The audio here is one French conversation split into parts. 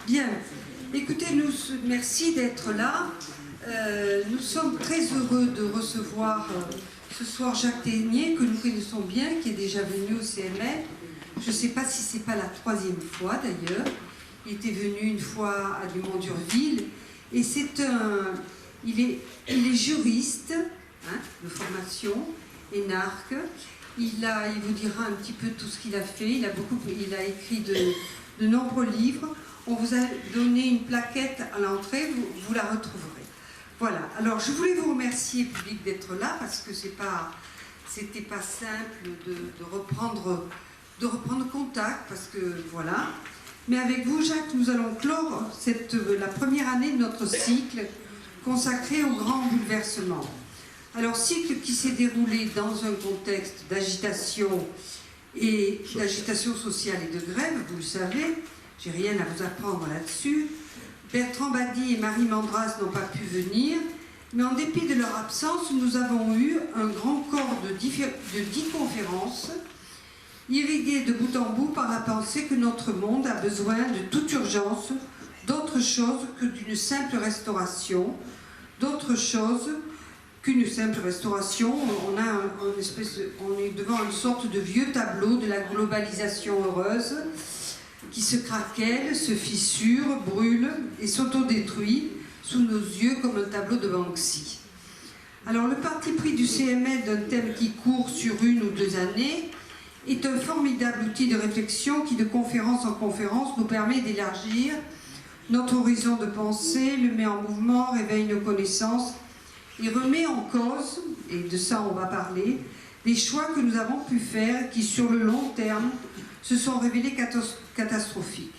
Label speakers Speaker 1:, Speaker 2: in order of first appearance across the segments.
Speaker 1: Bien. Écoutez, merci d'être là. Nous sommes très heureux de recevoir ce soir Jacques Théniers, que nous connaissons bien, qui est déjà venu au CML. Je ne sais pas si ce n'est pas la troisième fois d'ailleurs. Il était venu une fois à Dumont-d'Urville. Et il est juriste, hein, de formation, énarque. Il vous dira un petit peu tout ce qu'il a fait. Il a écrit de nombreux livres. On vous a donné une plaquette à l'entrée, vous la retrouverez. Voilà, alors je voulais vous remercier, public, d'être là, parce que c'était pas simple de reprendre contact, parce que voilà. Mais avec vous, Jacques, nous allons clore la première année de notre cycle consacré au grand bouleversement. Alors, cycle qui s'est déroulé dans un contexte d'agitation sociale et de grève, vous le savez, j'ai rien à vous apprendre là-dessus. Bertrand Badi et Marie Mandras n'ont pas pu venir, mais en dépit de leur absence, nous avons eu un grand corps de 10 conférences, irriguées de bout en bout par la pensée que notre monde a besoin de toute urgence d'autre chose que d'une simple restauration, d'autre chose qu'une simple restauration. On est devant une sorte de vieux tableau de la globalisation heureuse qui se craquelle, se fissure, brûle et s'autodétruit sous nos yeux comme un tableau de Banksy. Alors le parti pris du CML d'un thème qui court sur 1 ou 2 années est un formidable outil de réflexion qui, de conférence en conférence, nous permet d'élargir notre horizon de pensée, le met en mouvement, réveille nos connaissances et remet en cause, et de ça on va parler, des choix que nous avons pu faire qui, sur le long terme, se sont révélés catastrophiques.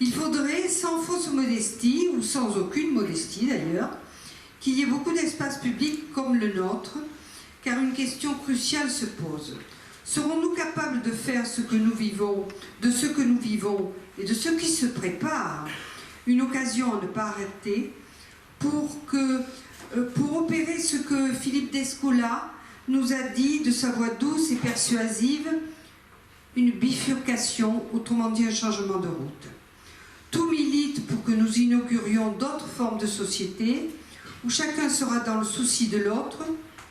Speaker 1: Il faudrait, sans fausse modestie, ou sans aucune modestie d'ailleurs, qu'il y ait beaucoup d'espaces publics comme le nôtre, car une question cruciale se pose. Serons-nous capables de faire ce que nous vivons, de ce que nous vivons et de ce qui se prépare, une occasion à ne pas arrêter, pour opérer ce que Philippe Descola nous a dit de sa voix douce et persuasive, une bifurcation, autrement dit un changement de route. Tout milite pour que nous inaugurions d'autres formes de société, où chacun sera dans le souci de l'autre,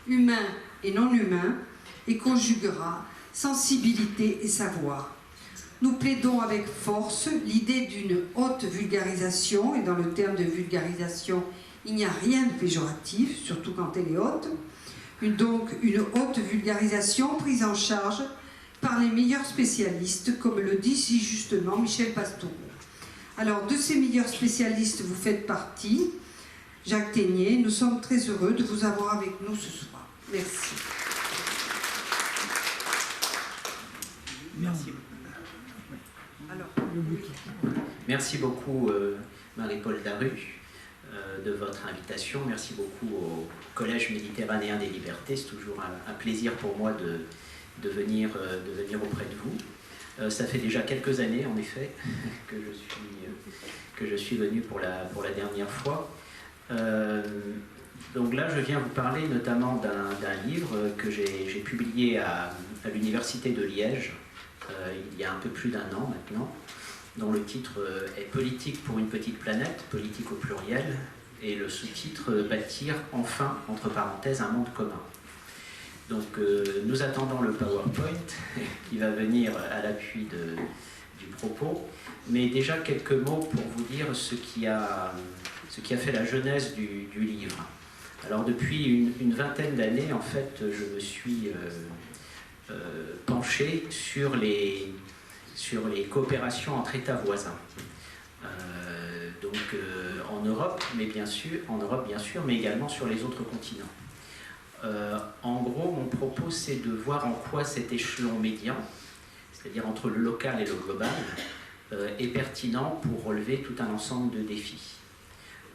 Speaker 1: humain et non humain, et conjuguera sensibilité et savoir. Nous plaidons avec force l'idée d'une haute vulgarisation, et dans le terme de vulgarisation, il n'y a rien de péjoratif, surtout quand elle est haute, donc une haute vulgarisation prise en charge par les meilleurs spécialistes, comme le dit si justement Michel Pastoureau. Alors, de ces meilleurs spécialistes, vous faites partie. Jacques Théniers, nous sommes très heureux de vous avoir avec nous ce soir. Merci.
Speaker 2: Merci.
Speaker 1: Alors,
Speaker 2: merci beaucoup, Marie-Paul Daru, de votre invitation. Merci beaucoup au Collège méditerranéen des libertés. C'est toujours un plaisir pour moi de venir auprès de vous. Ça fait déjà quelques années, en effet, que je suis venu pour la dernière fois. Donc là, je viens vous parler notamment d'un livre que j'ai publié à l'Université de Liège, il y a un peu plus d'1 an maintenant, dont le titre est « Politique pour une petite planète », politique au pluriel, et le sous-titre « Bâtir enfin, entre parenthèses, un monde commun ». Donc nous attendons le PowerPoint qui va venir à l'appui du propos, mais déjà quelques mots pour vous dire ce qui a fait la genèse du livre. Alors depuis une vingtaine d'années, en fait, je me suis penché sur les coopérations entre États voisins. En Europe, bien sûr, mais également sur les autres continents. En gros, mon propos, c'est de voir en quoi cet échelon médian, c'est-à-dire entre le local et le global, est pertinent pour relever tout un ensemble de défis.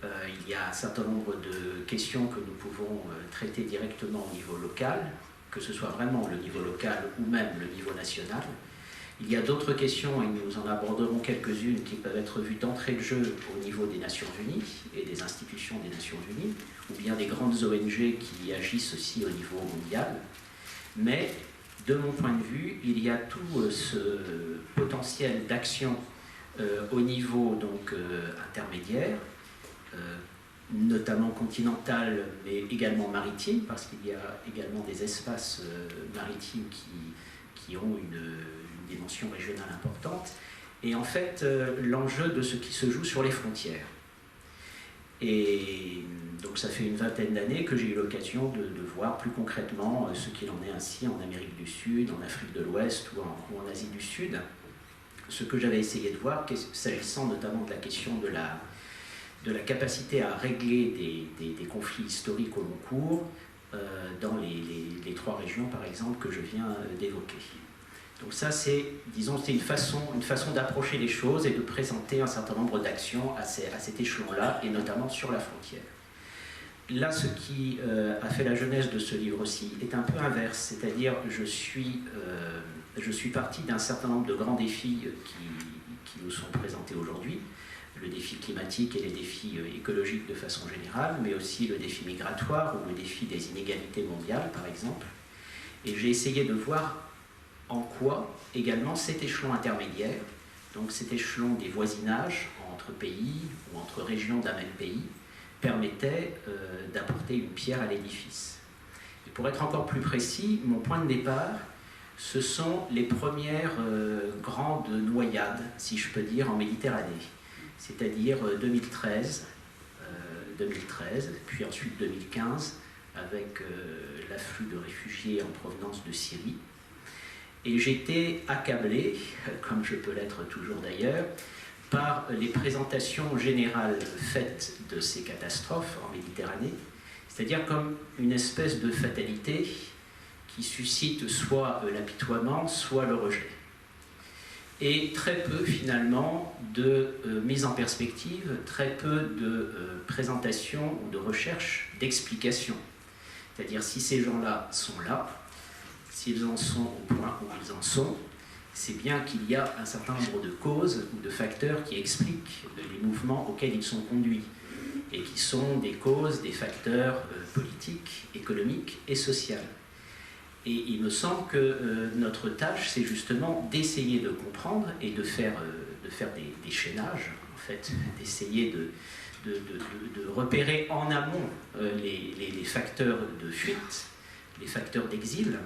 Speaker 2: Il y a un certain nombre de questions que nous pouvons traiter directement au niveau local, que ce soit vraiment le niveau local ou même le niveau national. Il y a d'autres questions, et nous en aborderons quelques-unes, qui peuvent être vues d'entrée de jeu au niveau des Nations Unies et des institutions des Nations Unies, ou bien des grandes ONG qui agissent aussi au niveau mondial. Mais, de mon point de vue, il y a tout ce potentiel d'action au niveau donc, intermédiaire, notamment continental, mais également maritime, parce qu'il y a également des espaces maritimes qui ont une dimension régionale importante, et en fait l'enjeu de ce qui se joue sur les frontières. Et donc ça fait une vingtaine d'années que j'ai eu l'occasion de voir plus concrètement ce qu'il en est ainsi en Amérique du Sud, en Afrique de l'Ouest ou en Asie du Sud. Ce que j'avais essayé de voir, s'agissant notamment de la question de la capacité à régler des conflits historiques au long cours dans les trois régions, par exemple, que je viens d'évoquer. Donc ça, c'est, disons, c'est une façon d'approcher les choses et de présenter un certain nombre d'actions à cet échelon-là, et notamment sur la frontière. Là, ce qui a fait la genèse de ce livre-ci est un peu inverse, c'est-à-dire je suis parti d'un certain nombre de grands défis qui nous sont présentés aujourd'hui, le défi climatique et les défis écologiques de façon générale, mais aussi le défi migratoire ou le défi des inégalités mondiales, par exemple. Et j'ai essayé de voir en quoi également cet échelon intermédiaire, donc cet échelon des voisinages entre pays ou entre régions d'un même pays, permettait d'apporter une pierre à l'édifice. Et pour être encore plus précis, mon point de départ, ce sont les premières grandes noyades, si je peux dire, en Méditerranée, c'est-à-dire 2013, puis ensuite 2015, avec l'afflux de réfugiés en provenance de Syrie. Et j'étais accablé, comme je peux l'être toujours d'ailleurs, par les présentations générales faites de ces catastrophes en Méditerranée, c'est-à-dire comme une espèce de fatalité qui suscite soit l'apitoiement, soit le rejet. Et très peu finalement de mise en perspective, très peu de présentation ou de recherche d'explication. C'est-à-dire si ces gens-là sont là, s'ils en sont au point où ils en sont, c'est bien qu'il y a un certain nombre de causes ou de facteurs qui expliquent les mouvements auxquels ils sont conduits, et qui sont des causes, des facteurs politiques, économiques et sociaux. Et il me semble que notre tâche, c'est justement d'essayer de comprendre et de faire des chaînages, en fait, d'essayer de repérer en amont les facteurs de fuite, les facteurs d'exil,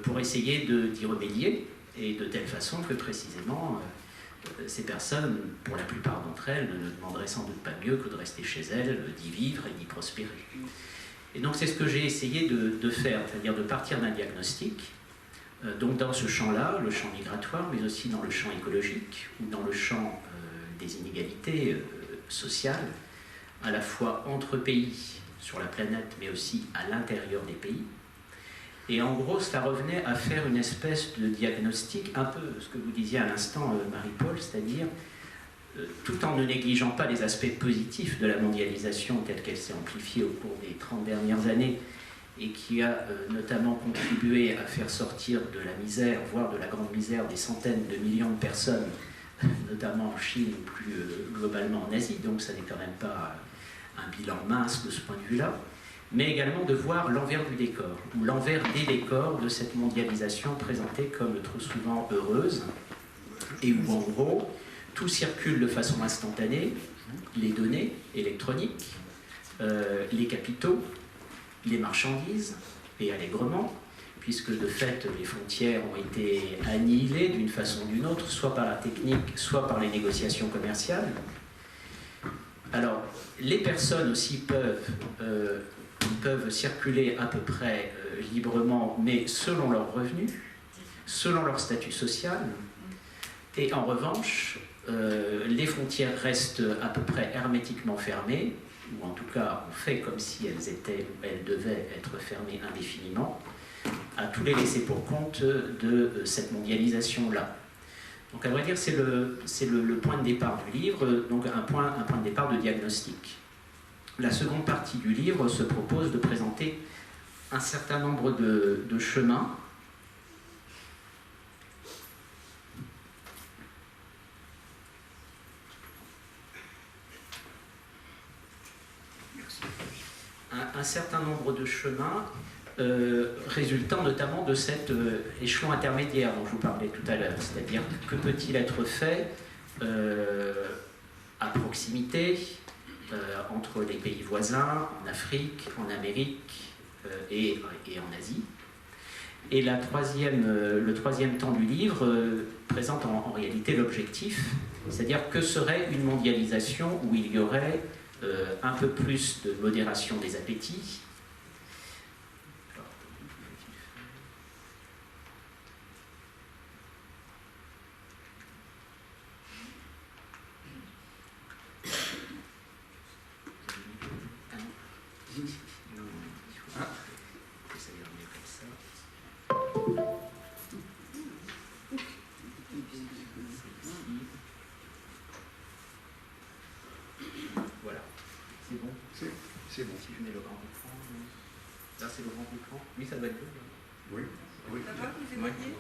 Speaker 2: pour essayer d'y remédier, et de telle façon que précisément ces personnes, pour la plupart d'entre elles, ne demanderaient sans doute pas mieux que de rester chez elles, d'y vivre et d'y prospérer. Et donc c'est ce que j'ai essayé de faire, c'est-à-dire de partir d'un diagnostic, donc dans ce champ-là, le champ migratoire, mais aussi dans le champ écologique, ou dans le champ des inégalités sociales, à la fois entre pays sur la planète, mais aussi à l'intérieur des pays. Et en gros, ça revenait à faire une espèce de diagnostic, un peu ce que vous disiez à l'instant, Marie-Paul, c'est-à-dire tout en ne négligeant pas les aspects positifs de la mondialisation telle qu'elle s'est amplifiée au cours des 30 dernières années et qui a notamment contribué à faire sortir de la misère, voire de la grande misère, des centaines de millions de personnes, notamment en Chine ou plus globalement en Asie, donc ça n'est quand même pas un bilan mince de ce point de vue-là, mais également de voir l'envers du décor, ou l'envers des décors de cette mondialisation présentée comme trop souvent heureuse, et où en gros, tout circule de façon instantanée, les données électroniques, les capitaux, les marchandises, et allègrement, puisque de fait les frontières ont été annihilées d'une façon ou d'une autre, soit par la technique, soit par les négociations commerciales. Alors, les personnes aussi peuvent circuler à peu près librement, mais selon leurs revenus, selon leur statut social, et en revanche, les frontières restent à peu près hermétiquement fermées, ou en tout cas on fait comme si elles devaient être fermées indéfiniment, à tous les laisser pour compte de cette mondialisation-là. Donc à vrai dire, c'est le point de départ du livre, donc un point de départ de diagnostic. La seconde partie du livre se propose de présenter un certain nombre de chemins résultant notamment de cet échelon intermédiaire dont je vous parlais tout à l'heure, c'est-à-dire que peut-il être fait à proximité, entre les pays voisins, en Afrique, en Amérique et en Asie. Et le troisième temps du livre présente en réalité l'objectif, c'est-à-dire que serait une mondialisation où il y aurait un peu plus de modération des appétits. Voilà, c'est bon.
Speaker 3: C'est bon.
Speaker 2: Si je mets le grand écran, là c'est le grand écran. Oui, ça doit être bon.
Speaker 3: Oui. Oui.
Speaker 1: Ça va, vous évoquez?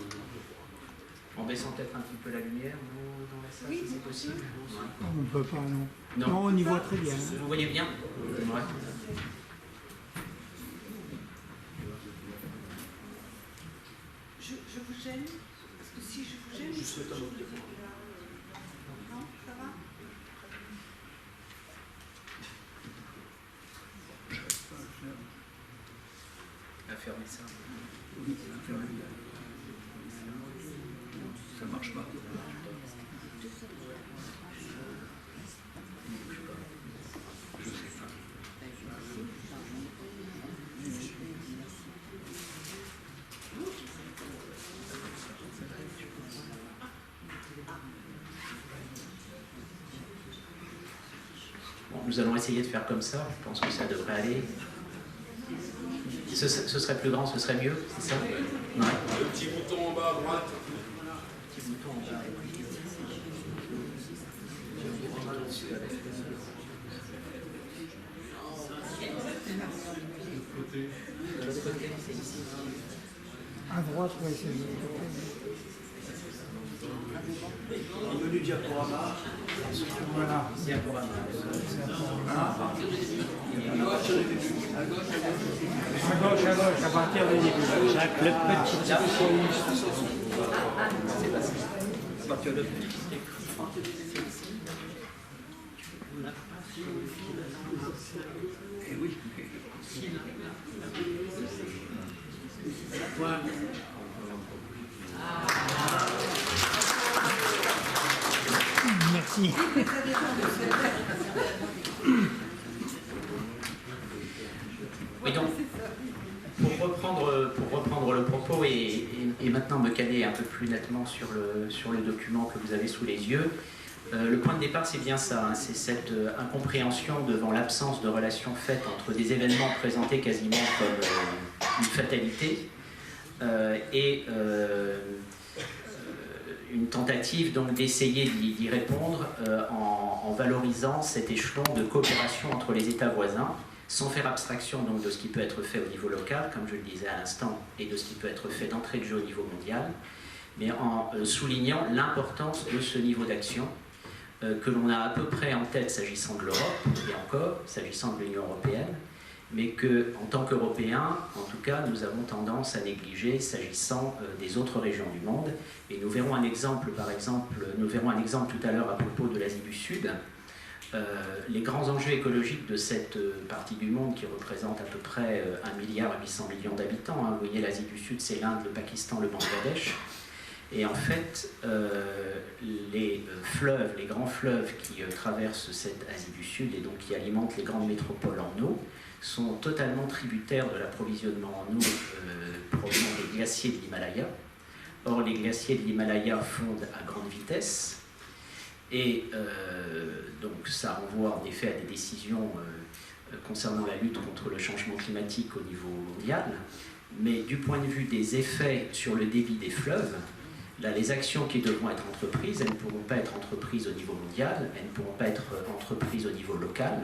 Speaker 2: En baissant peut-être un petit peu la lumière dans la salle,
Speaker 1: Oui,
Speaker 2: si c'est possible. Ouais.
Speaker 4: On ne peut pas, non.
Speaker 2: Non.
Speaker 4: Non, on y voit très bien.
Speaker 2: Vous voyez bien? Ouais.
Speaker 1: Je vous gêne? Parce que si je vous gêne, je souhaite un autre débat. Non, ça va?
Speaker 2: À fermer ça.
Speaker 3: Ça marche pas. Je sais pas.
Speaker 2: Bon, nous allons essayer de faire comme ça. Je pense que ça devrait aller. Ce serait plus grand, ce serait mieux, c'est ça? Ouais.
Speaker 5: Le petit bouton en bas à droite.
Speaker 2: Petit bouton en bas. De l'autre côté, c'est ici.
Speaker 4: À droite, oui, c'est
Speaker 3: Un menu diaporama.
Speaker 4: voilà.
Speaker 2: Diaporama.
Speaker 4: À gauche, à partir du début. Jacques, le petit.
Speaker 2: C'est passé.
Speaker 3: À partir de Eh oui.
Speaker 4: Merci.
Speaker 2: Oui, donc, pour reprendre le propos et maintenant me caler un peu plus nettement sur le document que vous avez sous les yeux, le point de départ, c'est bien ça, hein, c'est cette incompréhension devant l'absence de relation faite entre des événements présentés quasiment comme une fatalité et une tentative donc d'essayer d'y répondre en valorisant cet échelon de coopération entre les États voisins, sans faire abstraction donc de ce qui peut être fait au niveau local, comme je le disais à l'instant, et de ce qui peut être fait d'entrée de jeu au niveau mondial, mais en soulignant l'importance de ce niveau d'action que l'on a à peu près en tête s'agissant de l'Europe, et encore s'agissant de l'Union européenne, mais que, en tant qu'Européens, en tout cas, nous avons tendance à négliger s'agissant des autres régions du monde. Et nous verrons un exemple, nous verrons un exemple tout à l'heure à propos de l'Asie du Sud. Les grands enjeux écologiques de cette partie du monde qui représente à peu près 1,8 milliard d'habitants. Hein. Vous voyez, l'Asie du Sud, c'est l'Inde, le Pakistan, le Bangladesh. Et en fait, les grands fleuves qui traversent cette Asie du Sud et donc qui alimentent les grandes métropoles en eau, sont totalement tributaires de l'approvisionnement en eau provenant des glaciers de l'Himalaya. Or, les glaciers de l'Himalaya fondent à grande vitesse et donc ça renvoie en effet à des décisions concernant la lutte contre le changement climatique au niveau mondial. Mais du point de vue des effets sur le débit des fleuves, là, les actions qui devront être entreprises, elles ne pourront pas être entreprises au niveau mondial, elles ne pourront pas être entreprises au niveau local,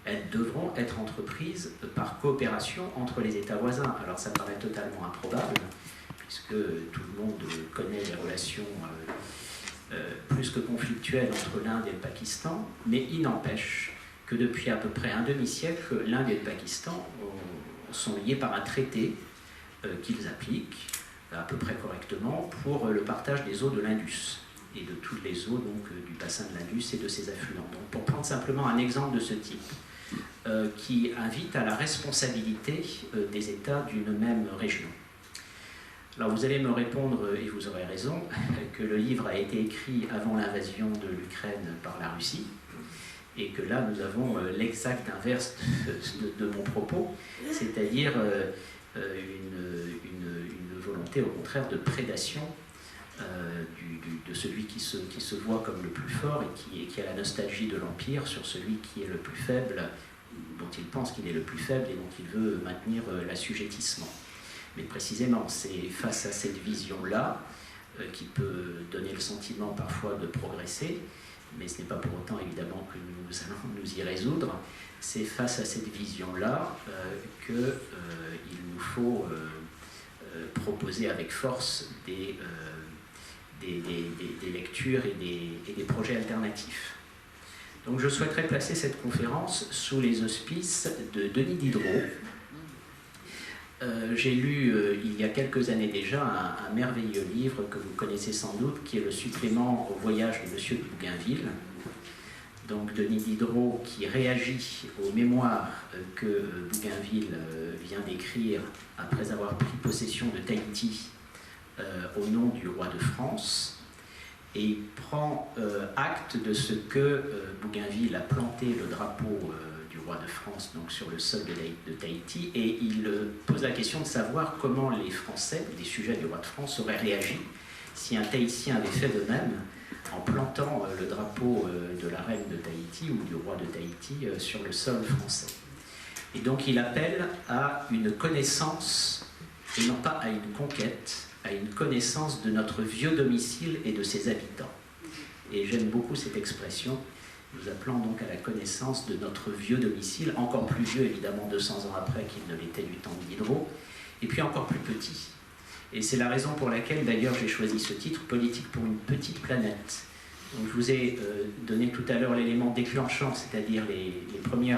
Speaker 2: elles devront être entreprises par coopération entre les États voisins. Alors ça paraît totalement improbable, puisque tout le monde connaît les relations plus que conflictuelles entre l'Inde et le Pakistan, mais il n'empêche que depuis à peu près un demi-siècle, l'Inde et le Pakistan sont liés par un traité qu'ils appliquent à peu près correctement pour le partage des eaux de l'Indus. et de toutes les eaux donc, du bassin de l'Indus et de ses affluents. Donc, pour prendre simplement un exemple de ce type, qui invite à la responsabilité des États d'une même région. Alors vous allez me répondre, et vous aurez raison, que le livre a été écrit avant l'invasion de l'Ukraine par la Russie, et que là nous avons l'exact inverse de mon propos, c'est-à-dire une volonté au contraire de prédation de celui qui se voit comme le plus fort et qui a la nostalgie de l'Empire sur celui qui est le plus faible, dont il pense qu'il est le plus faible et dont il veut maintenir l'assujettissement. Mais précisément, c'est face à cette vision-là qui peut donner le sentiment parfois de progresser, mais ce n'est pas pour autant évidemment que nous allons nous y résoudre. C'est face à cette vision-là qu'il nous faut proposer avec force des lectures et des projets alternatifs. Donc je souhaiterais placer cette conférence sous les auspices de Denis Diderot. J'ai lu il y a quelques années déjà un merveilleux livre que vous connaissez sans doute, qui est le supplément au voyage de Monsieur de Bougainville. Donc Denis Diderot qui réagit aux mémoires que Bougainville vient d'écrire après avoir pris possession de Tahiti au nom du roi de France, et il prend acte de ce que Bougainville a planté le drapeau du roi de France donc sur le sol de Tahiti, et il pose la question de savoir comment les Français, les sujets du roi de France, auraient réagi si un Tahitien avait fait de même en plantant le drapeau de la reine de Tahiti ou du roi de Tahiti sur le sol français. Et donc il appelle à une connaissance, et non pas à une conquête, à une connaissance de notre vieux domicile et de ses habitants. Et j'aime beaucoup cette expression. Nous appelons donc à la connaissance de notre vieux domicile, encore plus vieux évidemment 200 ans après qu'il ne l'était du temps de Diderot, et puis encore plus petit. Et c'est la raison pour laquelle d'ailleurs j'ai choisi ce titre, Politique pour une petite planète. Donc je vous ai donné tout à l'heure l'élément déclenchant, c'est-à-dire les premiers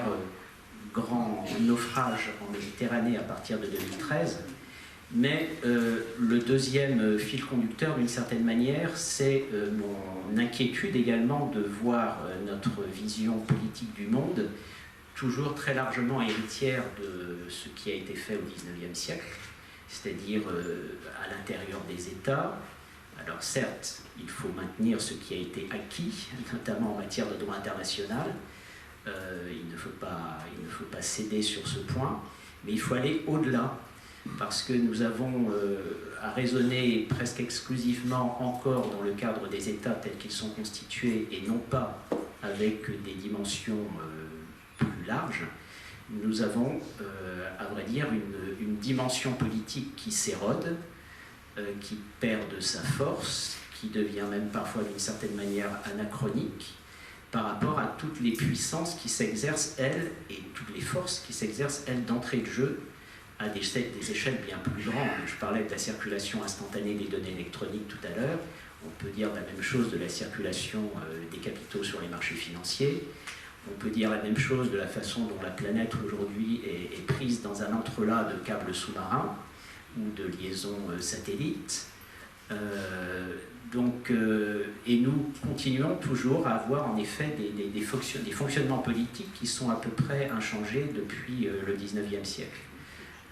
Speaker 2: grands naufrages en Méditerranée à partir de 2013. Mais le deuxième fil conducteur, d'une certaine manière, c'est mon inquiétude également de voir notre vision politique du monde toujours très largement héritière de ce qui a été fait au XIXe siècle, c'est-à-dire à l'intérieur des États. Alors certes, il faut maintenir ce qui a été acquis, notamment en matière de droit international. Il ne faut pas céder sur ce point, mais il faut aller au-delà, parce que nous avons à raisonner presque exclusivement encore dans le cadre des États tels qu'ils sont constitués et non pas avec des dimensions plus larges. Nous avons, à vrai dire, une dimension politique qui s'érode, qui perd de sa force, qui devient même parfois d'une certaine manière anachronique par rapport à toutes les puissances qui s'exercent, elles, et toutes les forces qui s'exercent, elles, d'entrée de jeu, à des échelles bien plus grandes. Je parlais de la circulation instantanée des données électroniques tout à l'heure. On peut dire la même chose de la circulation des capitaux sur les marchés financiers. On peut dire la même chose de la façon dont la planète aujourd'hui est prise dans un entrelac de câbles sous-marins ou de liaisons satellites. Et nous continuons toujours à avoir en effet des fonctionnements politiques qui sont à peu près inchangés depuis le XIXe siècle.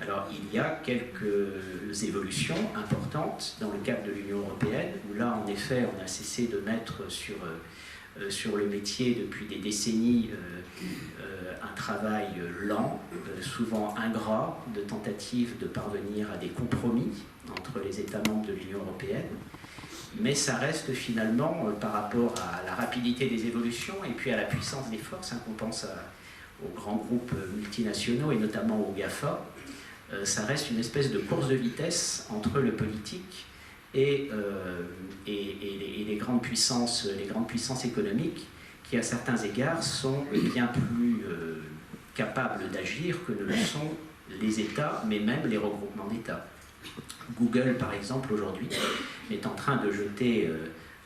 Speaker 2: Alors, il y a quelques évolutions importantes dans le cadre de l'Union européenne, où là, en effet, on a cessé de mettre sur le métier depuis des décennies un travail lent, souvent ingrat, de tentative de parvenir à des compromis entre les États membres de l'Union européenne. Mais ça reste finalement, par rapport à la rapidité des évolutions et puis à la puissance des forces, qu'on pense aux grands groupes multinationaux et notamment aux GAFA, ça reste une espèce de course de vitesse entre le politique et les grandes puissances économiques qui, à certains égards, sont bien plus capables d'agir que ne le sont les États, mais même les regroupements d'États. Google, par exemple, aujourd'hui, est en train de jeter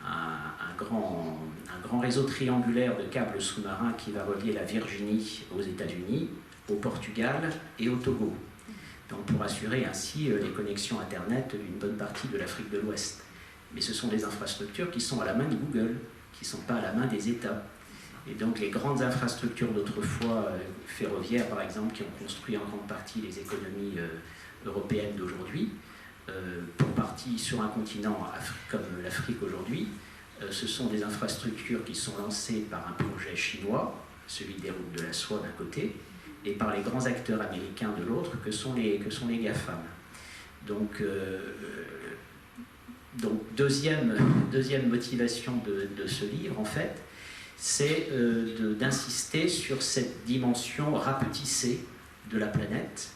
Speaker 2: un grand réseau triangulaire de câbles sous-marins qui va relier la Virginie aux États-Unis, au Portugal et au Togo. Donc pour assurer ainsi les connexions Internet d'une bonne partie de l'Afrique de l'Ouest. mais ce sont des infrastructures qui sont à la main de Google, qui ne sont pas à la main des États. Et donc les grandes infrastructures d'autrefois, ferroviaires par exemple, qui ont construit en grande partie les économies européennes d'aujourd'hui, pour partie sur un continent comme l'Afrique aujourd'hui, ce sont des infrastructures qui sont lancées par un projet chinois, celui des routes de la soie d'un côté, et par les grands acteurs américains de l'autre, que sont les GAFAM. Donc deuxième motivation de ce livre, en fait, c'est d'insister sur cette dimension rapetissée de la planète,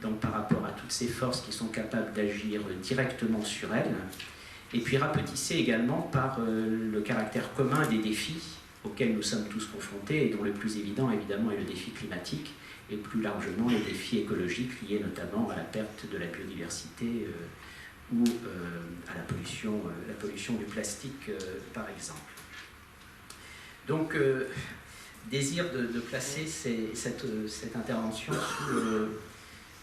Speaker 2: donc par rapport à toutes ces forces qui sont capables d'agir directement sur elle, et puis rapetissée également par le caractère commun des défis auxquels nous sommes tous confrontés, et dont le plus évident, évidemment, est le défi climatique, et plus largement les défis écologiques liés notamment à la perte de la biodiversité ou à la pollution du plastique, par exemple. Donc, désir de placer cette intervention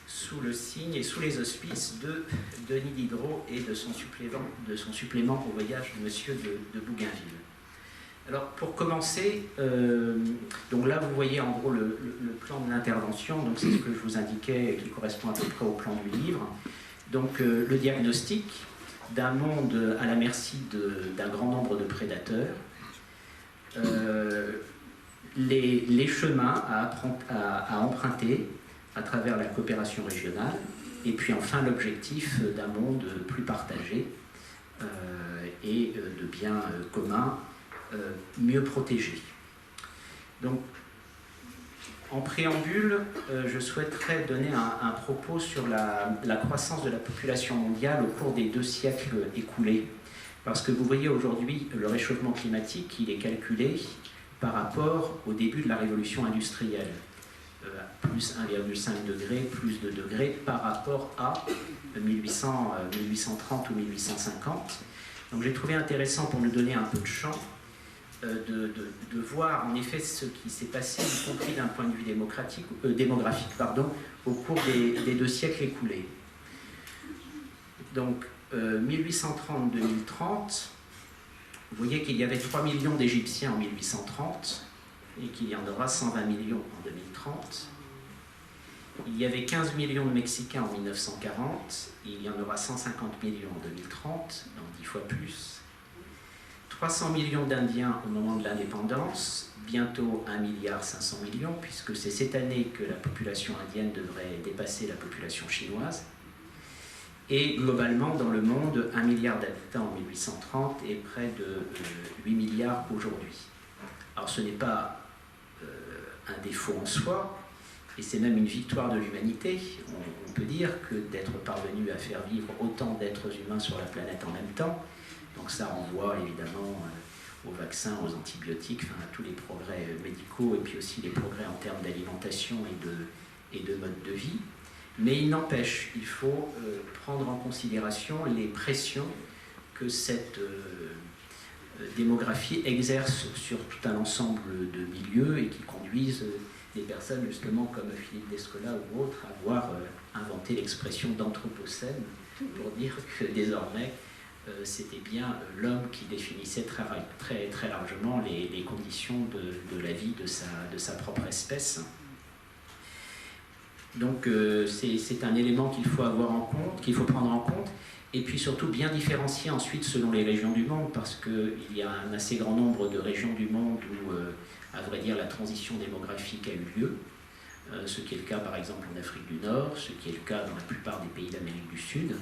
Speaker 2: sous le signe et sous les auspices de Denis Diderot et de son supplément au voyage de Monsieur de Bougainville. Alors, pour commencer, donc là, vous voyez en gros le plan de l'intervention, donc c'est ce que je vous indiquais, qui correspond à peu près au plan du livre. Donc, le diagnostic d'un monde à la merci d'un grand nombre de prédateurs, les chemins à emprunter à travers la coopération régionale, et puis enfin l'objectif d'un monde plus partagé et de biens communs mieux protégés. Donc, en préambule, je souhaiterais donner un propos sur la croissance de la population mondiale au cours des 2 siècles écoulés. Parce que vous voyez aujourd'hui, le réchauffement climatique, il est calculé par rapport au début de la révolution industrielle. Plus 1,5 degré, plus 2 degrés par rapport à 1830 ou 1850. Donc j'ai trouvé intéressant, pour nous donner un peu de champ, de voir en effet ce qui s'est passé, y compris d'un point de vue démographique, au cours des 2 siècles écoulés. Donc 1830-2030, vous voyez qu'il y avait 3 millions d'Égyptiens en 1830 et qu'il y en aura 120 millions en 2030. Il y avait 15 millions de Mexicains en 1940, il y en aura 150 millions en 2030, donc 10 fois plus. 300 millions d'Indiens au moment de l'indépendance, bientôt 1,5 milliard, puisque c'est cette année que la population indienne devrait dépasser la population chinoise. Et globalement, dans le monde, 1 milliard d'habitants en 1830 et près de 8 milliards aujourd'hui. Alors ce n'est pas un défaut en soi, et c'est même une victoire de l'humanité, on peut dire, que d'être parvenu à faire vivre autant d'êtres humains sur la planète en même temps. Donc ça renvoie évidemment aux vaccins, aux antibiotiques, enfin, à tous les progrès médicaux, et puis aussi les progrès en termes d'alimentation et de mode de vie. Mais il n'empêche, il faut prendre en considération les pressions que cette démographie exerce sur tout un ensemble de milieux et qui conduisent des personnes, justement, comme Philippe Descola ou autres, à avoir inventé l'expression d'anthropocène pour dire que désormais, c'était bien l'homme qui définissait très largement les conditions de la vie de sa propre espèce. Donc c'est un élément qu'il faut avoir en compte, qu'il faut prendre en compte, et puis surtout bien différencier ensuite selon les régions du monde, parce qu'il y a un assez grand nombre de régions du monde où, à vrai dire, la transition démographique a eu lieu, ce qui est le cas par exemple en Afrique du Nord, ce qui est le cas dans la plupart des pays d'Amérique du Sud.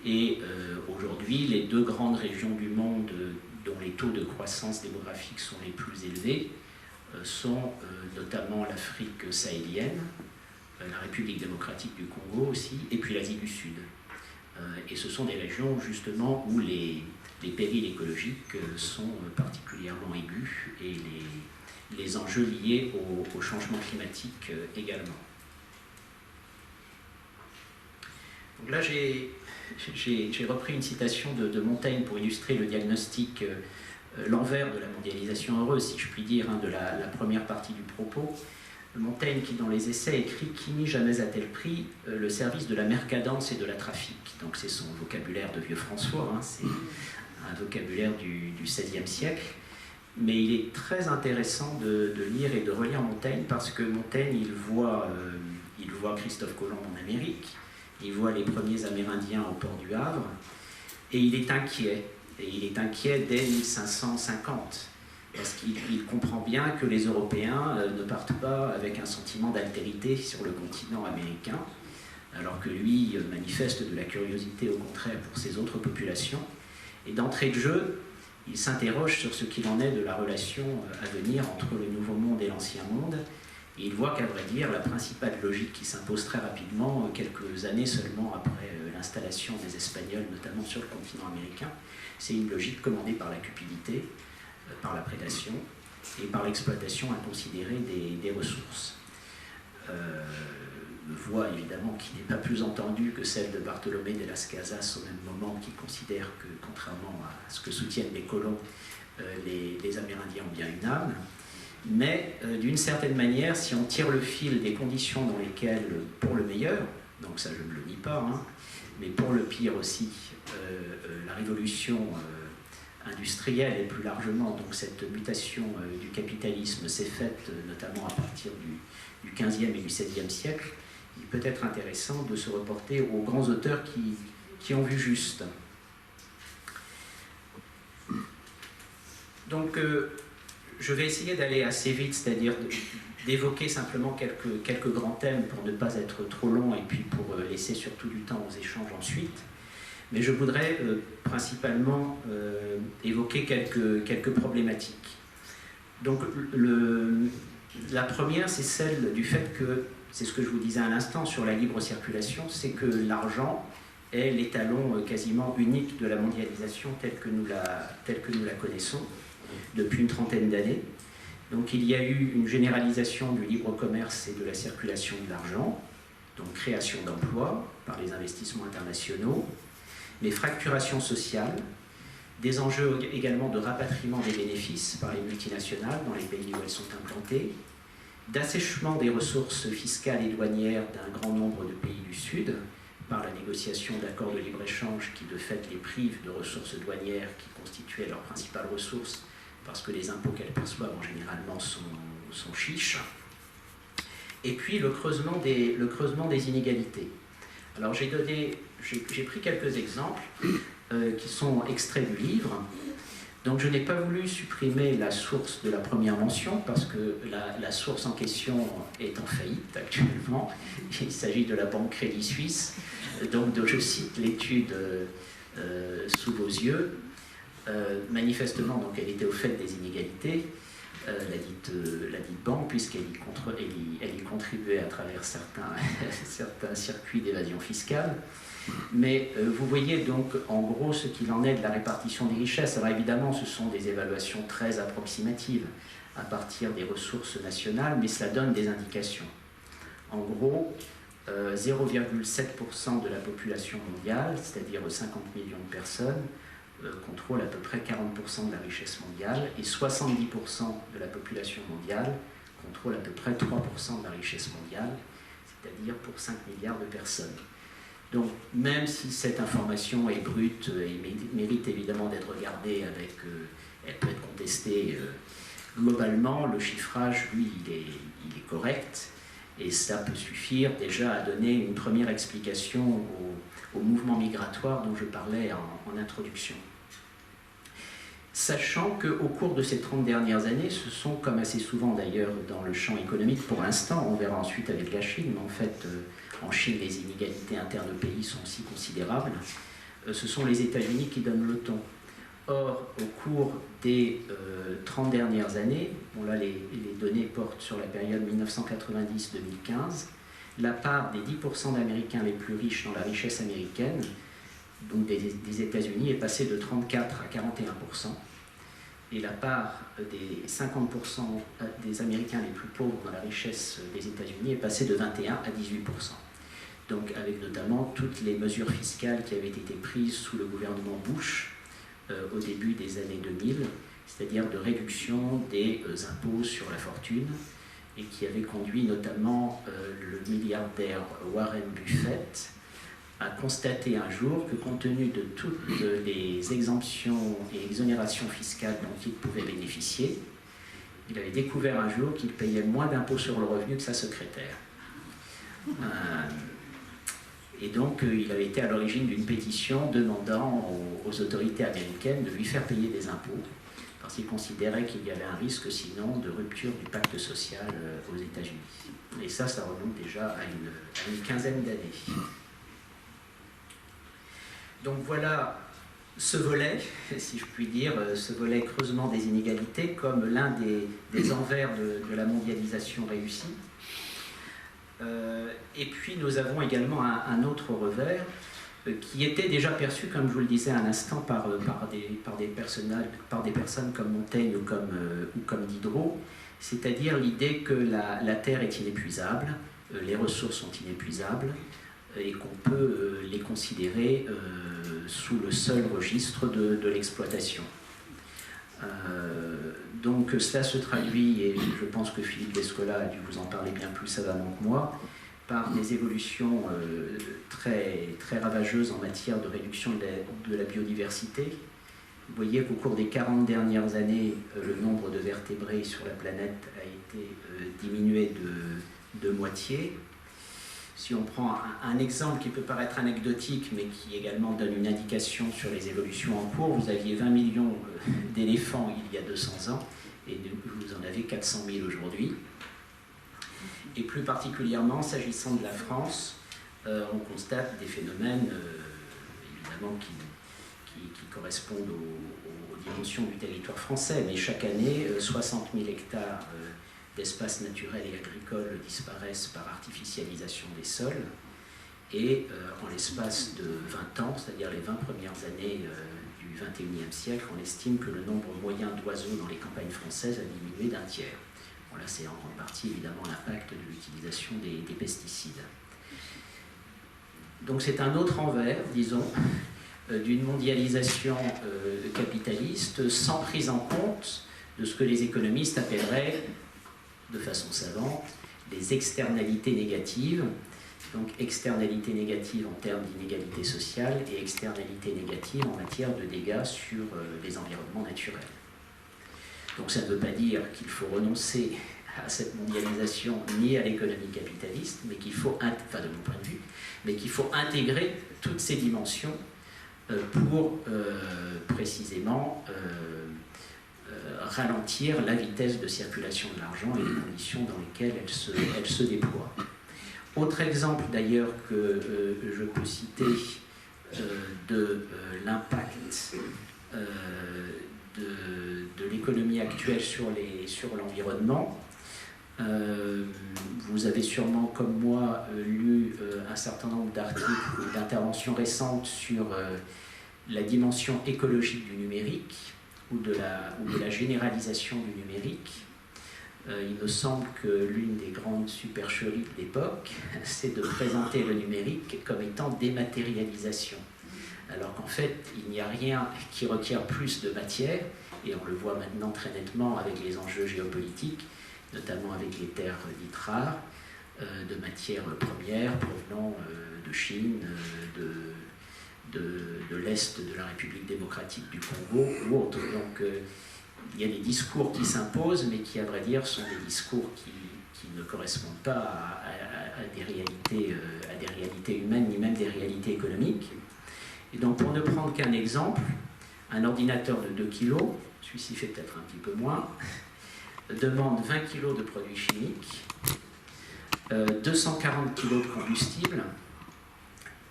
Speaker 2: Et aujourd'hui, les 2 grandes régions du monde dont les taux de croissance démographique sont les plus élevés sont notamment l'Afrique sahélienne, la République démocratique du Congo aussi, et puis l'Asie du Sud. Et ce sont des régions justement où les périls écologiques sont particulièrement aigus et les enjeux liés au changement climatique également. Donc là, j'ai repris une citation de Montaigne pour illustrer le diagnostic, l'envers de la mondialisation heureuse, si je puis dire, de la première partie du propos. Montaigne qui, dans les essais, écrit « Qui mit jamais à tel prix le service de la mercadance et de la trafic ». Donc c'est son vocabulaire de vieux François, hein, c'est un vocabulaire du XVIe siècle. Mais il est très intéressant de lire et de relire Montaigne parce que Montaigne, il voit Christophe Colomb en Amérique, il voit les premiers Amérindiens au port du Havre, et il est inquiet. Et il est inquiet dès 1550, parce qu'il comprend bien que les Européens ne partent pas avec un sentiment d'altérité sur le continent américain, alors que lui manifeste de la curiosité au contraire pour ces autres populations. Et d'entrée de jeu, il s'interroge sur ce qu'il en est de la relation à venir entre le Nouveau Monde et l'Ancien Monde, et il voit qu'à vrai dire, la principale logique qui s'impose très rapidement, quelques années seulement après l'installation des Espagnols, notamment sur le continent américain, c'est une logique commandée par la cupidité, par la prédation et par l'exploitation inconsidérée des ressources. Voix évidemment qui n'est pas plus entendue que celle de Bartolomé de las Casas au même moment, qui considère que, contrairement à ce que soutiennent les colons, les Amérindiens ont bien une âme. Mais d'une certaine manière, si on tire le fil des conditions dans lesquelles, pour le meilleur, donc ça je ne le nie pas, hein, mais pour le pire aussi, la révolution industrielle et plus largement donc cette mutation du capitalisme s'est faite notamment à partir du XVe et du XVIe siècle, il peut être intéressant de se reporter aux grands auteurs qui ont vu juste. Donc je vais essayer d'aller assez vite, c'est-à-dire d'évoquer simplement quelques grands thèmes pour ne pas être trop long et puis pour laisser surtout du temps aux échanges ensuite. Mais je voudrais principalement évoquer quelques problématiques. Donc la première, c'est celle du fait que, c'est ce que je vous disais à l'instant sur la libre circulation, c'est que l'argent est l'étalon quasiment unique de la mondialisation telle que nous la connaissons depuis une trentaine d'années. Donc il y a eu une généralisation du libre commerce et de la circulation de l'argent, donc création d'emplois par les investissements internationaux, les fracturations sociales, des enjeux également de rapatriement des bénéfices par les multinationales dans les pays où elles sont implantées, d'assèchement des ressources fiscales et douanières d'un grand nombre de pays du Sud par la négociation d'accords de libre-échange qui de fait les privent de ressources douanières qui constituaient leurs principales ressources parce que les impôts qu'elles perçoivent en généralement sont chiches, et puis le creusement des inégalités. Alors j'ai pris quelques exemples qui sont extraits du livre. Donc je n'ai pas voulu supprimer la source de la première mention parce que la source en question est en faillite actuellement. Il s'agit de la banque Crédit Suisse, donc je cite l'étude sous vos yeux. Manifestement, donc, elle était au fait des inégalités, la dite banque, puisqu'elle y contribuait à travers certains circuits d'évasion fiscale. Mais vous voyez donc en gros ce qu'il en est de la répartition des richesses. Alors évidemment, ce sont des évaluations très approximatives à partir des ressources nationales, mais cela donne des indications. En gros, 0,7% de la population mondiale, c'est-à-dire 50 millions de personnes, contrôle à peu près 40% de la richesse mondiale, et 70% de la population mondiale contrôle à peu près 3% de la richesse mondiale, c'est-à-dire pour 5 milliards de personnes. Donc, même si cette information est brute et mérite évidemment d'être regardée avec... elle peut être contestée globalement, le chiffrage, lui, il est correct, et ça peut suffire déjà à donner une première explication au mouvement migratoire dont je parlais en introduction. Sachant qu'au cours de ces 30 dernières années, ce sont, comme assez souvent d'ailleurs dans le champ économique pour l'instant, on verra ensuite avec la Chine, mais en fait en Chine les inégalités internes au pays sont aussi considérables, ce sont les États-Unis qui donnent le ton. Or, au cours des 30 dernières années, bon là les données portent sur la période 1990-2015, la part des 10% d'Américains les plus riches dans la richesse américaine, donc des États-Unis, est passée de 34 à 41%, et la part des 50% des Américains les plus pauvres dans la richesse des États-Unis est passée de 21 à 18%. Donc avec notamment toutes les mesures fiscales qui avaient été prises sous le gouvernement Bush au début des années 2000, c'est-à-dire de réduction des impôts sur la fortune et qui avait conduit notamment le milliardaire Warren Buffett à constater un jour que compte tenu de toutes les exemptions et exonérations fiscales dont il pouvait bénéficier, il avait découvert un jour qu'il payait moins d'impôts sur le revenu que sa secrétaire. Et donc, il avait été à l'origine d'une pétition demandant aux autorités américaines de lui faire payer des impôts, parce qu'il considérait qu'il y avait un risque sinon de rupture du pacte social aux États-Unis. Et ça remonte déjà à une quinzaine d'années. Donc voilà ce volet, si je puis dire, ce volet creusement des inégalités comme l'un des envers de la mondialisation réussie. Et puis nous avons également un autre revers qui était déjà perçu, comme je vous le disais à l'instant, par des personnes comme Montaigne ou comme Diderot, c'est-à-dire l'idée que la terre est inépuisable, les ressources sont inépuisables, et qu'on peut les considérer sous le seul registre de l'exploitation. Donc cela se traduit, et je pense que Philippe Descola a dû vous en parler bien plus savamment que moi, par des évolutions très, très ravageuses en matière de réduction de la biodiversité. Vous voyez qu'au cours des 40 dernières années, le nombre de vertébrés sur la planète a été diminué de moitié. Si on prend un exemple qui peut paraître anecdotique, mais qui également donne une indication sur les évolutions en cours, vous aviez 20 millions d'éléphants il y a 200 ans, et vous en avez 400 000 aujourd'hui. Et plus particulièrement, s'agissant de la France, on constate des phénomènes, évidemment, qui correspondent aux dimensions du territoire français, mais chaque année, 60 000 hectares d'espaces naturels et agricoles disparaissent par artificialisation des sols, et en l'espace de 20 ans, c'est-à-dire les 20 premières années du XXIe siècle, on estime que le nombre moyen d'oiseaux dans les campagnes françaises a diminué d'un tiers. Bon, là, c'est en grande partie évidemment l'impact de l'utilisation des pesticides. Donc c'est un autre envers, disons, d'une mondialisation capitaliste sans prise en compte de ce que les économistes appelleraient, de façon savante, les externalités négatives. Donc externalités négatives en termes d'inégalité sociale et externalités négatives en matière de dégâts sur les environnements naturels. Donc ça ne veut pas dire qu'il faut renoncer à cette mondialisation ni à l'économie capitaliste, mais qu'il faut, enfin de mon point de vue, mais qu'il faut intégrer toutes ces dimensions pour précisément ralentir la vitesse de circulation de l'argent et les conditions dans lesquelles elle se déploie. Autre exemple d'ailleurs que je peux citer de l'impact de l'économie actuelle sur l'environnement. Vous avez sûrement, comme moi, lu un certain nombre d'articles ou d'interventions récentes sur la dimension écologique du numérique ou de la généralisation du numérique. Il me semble que l'une des grandes supercheries de l'époque, c'est de présenter le numérique comme étant dématérialisation. Alors qu'en fait, il n'y a rien qui requiert plus de matière, et on le voit maintenant très nettement avec les enjeux géopolitiques, notamment avec les terres dites rares, de matières premières provenant de Chine, de l'Est de la République démocratique du Congo ou autre. Donc il y a des discours qui s'imposent, mais qui, à vrai dire, sont des discours qui ne correspondent pas à des réalités humaines, ni même des réalités économiques. Et donc, pour ne prendre qu'un exemple, un ordinateur de 2 kg, celui-ci fait peut-être un petit peu moins, demande 20 kg de produits chimiques, 240 kg de combustible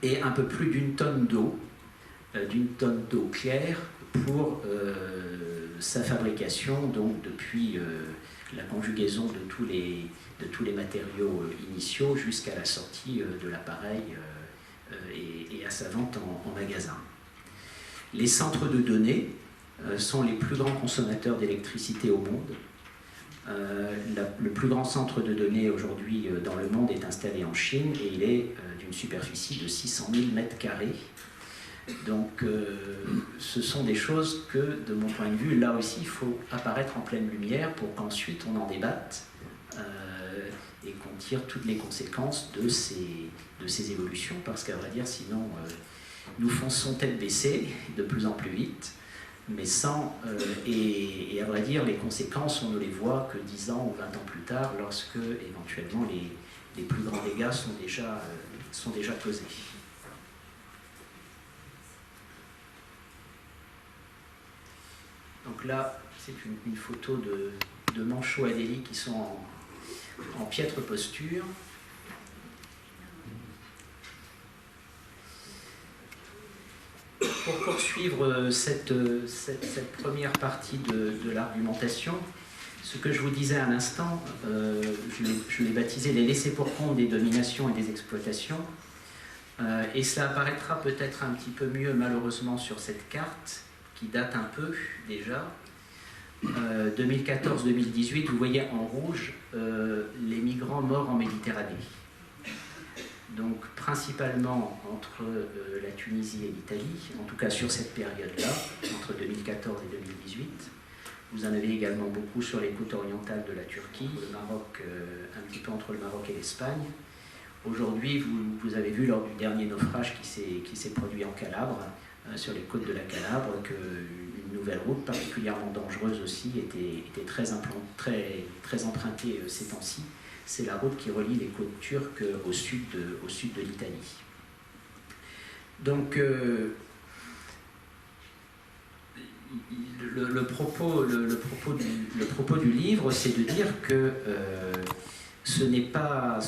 Speaker 2: et un peu plus d'une tonne d'eau claire pour sa fabrication, donc depuis la conjugaison de tous les matériaux initiaux jusqu'à la sortie de l'appareil et à sa vente en magasin. Les centres de données sont les plus grands consommateurs d'électricité au monde. Le plus grand centre de données aujourd'hui dans le monde est installé en Chine et il est d'une superficie de 600 000 m². Donc ce sont des choses que, de mon point de vue, là aussi, il faut apparaître en pleine lumière pour qu'ensuite on en débatte et qu'on tire toutes les conséquences de ces évolutions, parce qu'à vrai dire, sinon, nous fonçons tête baissée, de plus en plus vite, mais et à vrai dire, les conséquences, on ne les voit que 10 ans ou 20 ans plus tard, lorsque, éventuellement, les plus grands dégâts sont déjà causés. Donc là, c'est une photo de manchots adélie qui sont en piètre posture. Pour poursuivre cette première partie de l'argumentation, ce que je vous disais à l'instant, je l'ai baptisé les laissés pour compte des dominations et des exploitations, et cela apparaîtra peut-être un petit peu mieux malheureusement sur cette carte, qui date un peu déjà. 2014-2018, vous voyez en rouge les migrants morts en Méditerranée. Donc principalement entre la Tunisie et l'Italie, en tout cas sur cette période-là, entre 2014 et 2018. Vous en avez également beaucoup sur les côtes orientales de la Turquie, le Maroc, un petit peu entre le Maroc et l'Espagne. Aujourd'hui, vous avez vu lors du dernier naufrage qui s'est produit en Calabre, sur les côtes de la Calabre, qu'une nouvelle route particulièrement dangereuse aussi était très empruntée ces temps-ci. C'est la route qui relie les côtes turques au sud de l'Italie. Donc, le propos du livre, c'est de dire que ce n'est pas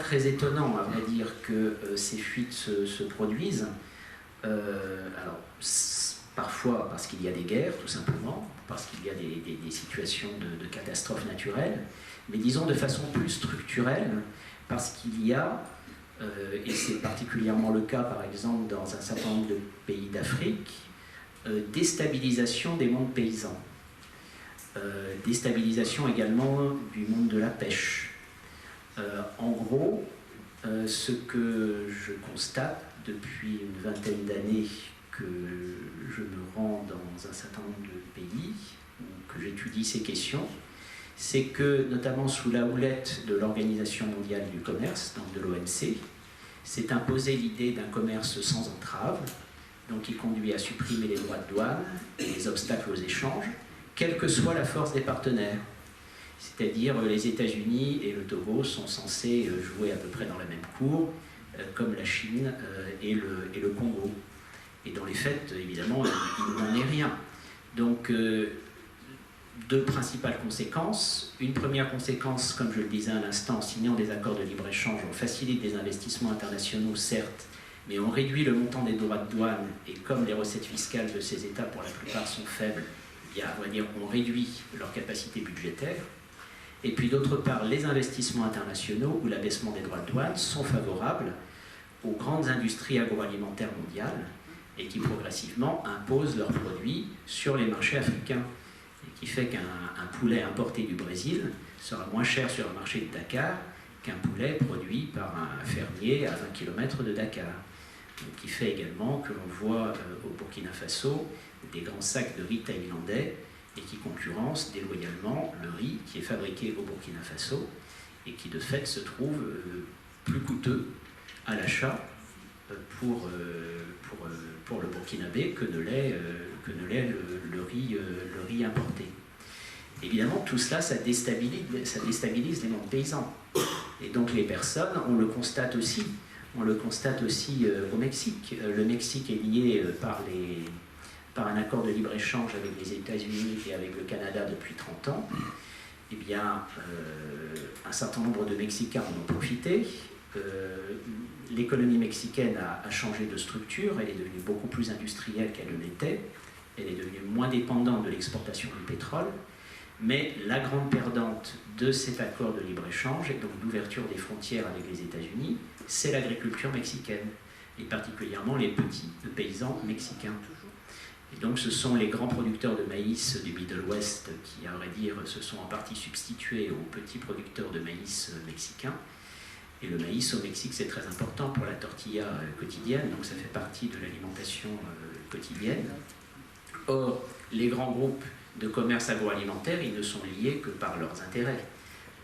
Speaker 2: très étonnant, à vrai dire, que ces fuites se produisent. Alors, parfois parce qu'il y a des guerres, tout simplement, parce qu'il y a des situations de catastrophes naturelles, mais disons de façon plus structurelle, parce qu'il y a, et c'est particulièrement le cas par exemple dans un certain nombre de pays d'Afrique, déstabilisation des mondes paysans, déstabilisation également du monde de la pêche. En gros, ce que je constate depuis une vingtaine d'années que je me rends dans un certain nombre de pays, ou que j'étudie ces questions, c'est que, notamment sous la houlette de l'Organisation mondiale du commerce, donc de l'OMC, s'est imposée l'idée d'un commerce sans entrave, donc qui conduit à supprimer les droits de douane et les obstacles aux échanges, quelle que soit la force des partenaires. C'est-à-dire les États-Unis et le Togo sont censés jouer à peu près dans la même cour, comme la Chine et le Congo. Et dans les faits, évidemment, il n'en est rien. Donc, deux principales conséquences. Une première conséquence, comme je le disais à l'instant, en signant des accords de libre-échange, on facilite des investissements internationaux, certes, mais on réduit le montant des droits de douane, et comme les recettes fiscales de ces États, pour la plupart, sont faibles, eh bien, on va dire, on réduit leur capacité budgétaire. Et puis, d'autre part, les investissements internationaux, ou l'abaissement des droits de douane, sont favorables aux grandes industries agroalimentaires mondiales, et qui progressivement imposent leurs produits sur les marchés africains. Et qui fait qu'un poulet importé du Brésil sera moins cher sur le marché de Dakar qu'un poulet produit par un fermier à 20 km de Dakar. Donc, qui fait également que l'on voit au Burkina Faso des grands sacs de riz thaïlandais et qui concurrencent déloyalement le riz qui est fabriqué au Burkina Faso et qui de fait se trouve plus coûteux à l'achat pour le Burkinabé que ne l'est le riz importé. Évidemment, tout cela, ça déstabilise les mondes paysans. Et donc les personnes, on le constate aussi au Mexique. Le Mexique est lié par un accord de libre-échange avec les États-Unis et avec le Canada depuis 30 ans. Eh bien, un certain nombre de Mexicains en ont profité. L'économie mexicaine a changé de structure, elle est devenue beaucoup plus industrielle qu'elle ne l'était, elle est devenue moins dépendante de l'exportation du pétrole, mais la grande perdante de cet accord de libre-échange, et donc d'ouverture des frontières avec les États-Unis, c'est l'agriculture mexicaine, et particulièrement les petits paysans mexicains. Et donc ce sont les grands producteurs de maïs du Middle West qui, à vrai dire, se sont en partie substitués aux petits producteurs de maïs mexicains. Et le maïs au Mexique, c'est très important pour la tortilla quotidienne, donc ça fait partie de l'alimentation quotidienne. Or, les grands groupes de commerce agroalimentaire, ils ne sont liés que par leurs intérêts.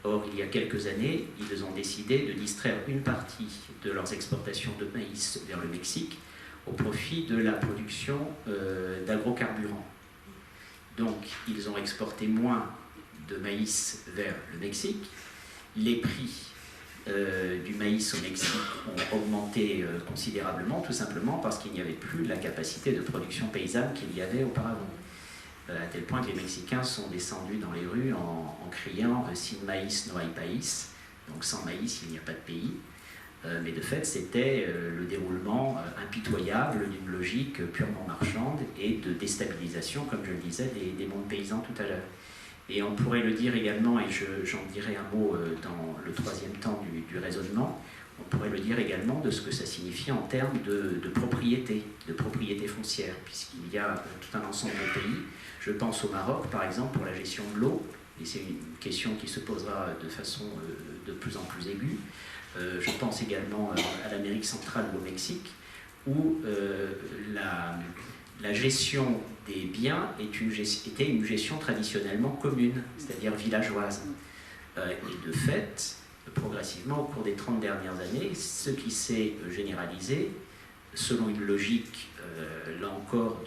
Speaker 2: Or, il y a quelques années, ils ont décidé de distraire une partie de leurs exportations de maïs vers le Mexique au profit de la production d'agrocarburants. Donc, ils ont exporté moins de maïs vers le Mexique. Les prix du maïs au Mexique ont augmenté considérablement, tout simplement parce qu'il n'y avait plus la capacité de production paysanne qu'il y avait auparavant. À tel point que les Mexicains sont descendus dans les rues en criant « Sin maïs no hay país », donc sans maïs il n'y a pas de pays. Mais de fait, c'était le déroulement impitoyable d'une logique purement marchande et de déstabilisation, comme je le disais, des mondes paysans tout à l'heure. Et on pourrait le dire également, et j'en dirai un mot dans le troisième temps du raisonnement, on pourrait le dire également de ce que ça signifie en termes de propriété foncière, puisqu'il y a tout un ensemble de pays. Je pense au Maroc, par exemple, pour la gestion de l'eau, et c'est une question qui se posera de façon de plus en plus aiguë. Je pense également à l'Amérique centrale ou au Mexique, où la gestion des biens était une gestion traditionnellement commune, c'est-à-dire villageoise. Et de fait, progressivement, au cours des 30 dernières années, ce qui s'est généralisé, selon une logique, là encore,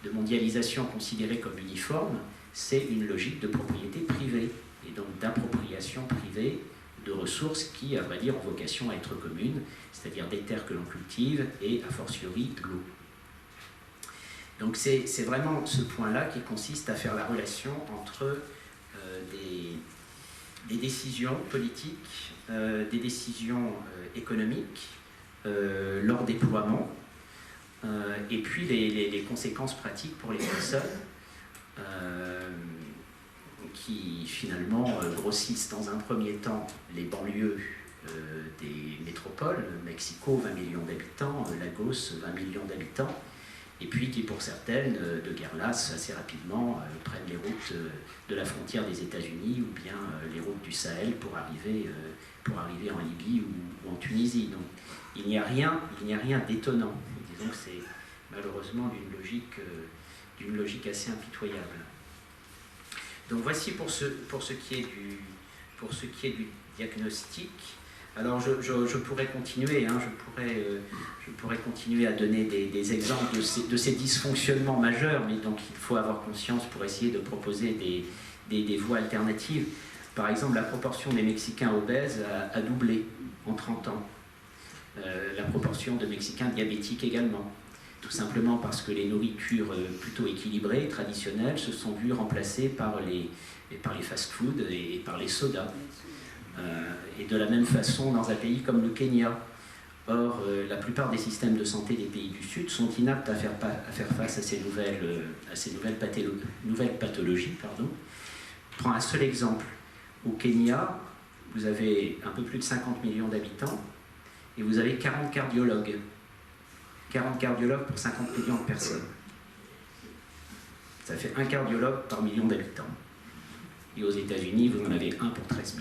Speaker 2: de mondialisation considérée comme uniforme, c'est une logique de propriété privée, et donc d'appropriation privée de ressources qui, à vrai dire, ont vocation à être communes, c'est-à-dire des terres que l'on cultive et, a fortiori, l'eau. Donc c'est vraiment ce point-là qui consiste à faire la relation entre des décisions politiques, des décisions économiques, leur déploiement, et puis les conséquences pratiques pour les personnes qui finalement grossissent dans un premier temps les banlieues des métropoles, Mexico 20 millions d'habitants, Lagos 20 millions d'habitants, et puis qui pour certaines, de guerre lasse, assez rapidement prennent les routes de la frontière des États-Unis ou bien les routes du Sahel pour arriver en Libye ou en Tunisie. Donc il n'y a rien d'étonnant. Disons que c'est malheureusement d'une logique assez impitoyable. Donc voici pour ce qui est du diagnostic. Alors je pourrais continuer, hein, je pourrais continuer à donner des exemples de ces dysfonctionnements majeurs, mais donc il faut avoir conscience pour essayer de proposer des voies alternatives. Par exemple, la proportion des Mexicains obèses a doublé en 30 ans. La proportion de Mexicains diabétiques également. Tout simplement parce que les nourritures plutôt équilibrées, traditionnelles, se sont vues remplacées par les fast-foods et par les sodas. Et de la même façon dans un pays comme le Kenya. Or, la plupart des systèmes de santé des pays du Sud sont inaptes à faire face à ces nouvelles pathologies. Je prends un seul exemple. Au Kenya, vous avez un peu plus de 50 millions d'habitants et vous avez 40 cardiologues. 40 cardiologues pour 50 millions de personnes. Ça fait un cardiologue par million d'habitants. Et aux États-Unis, vous en avez un pour 13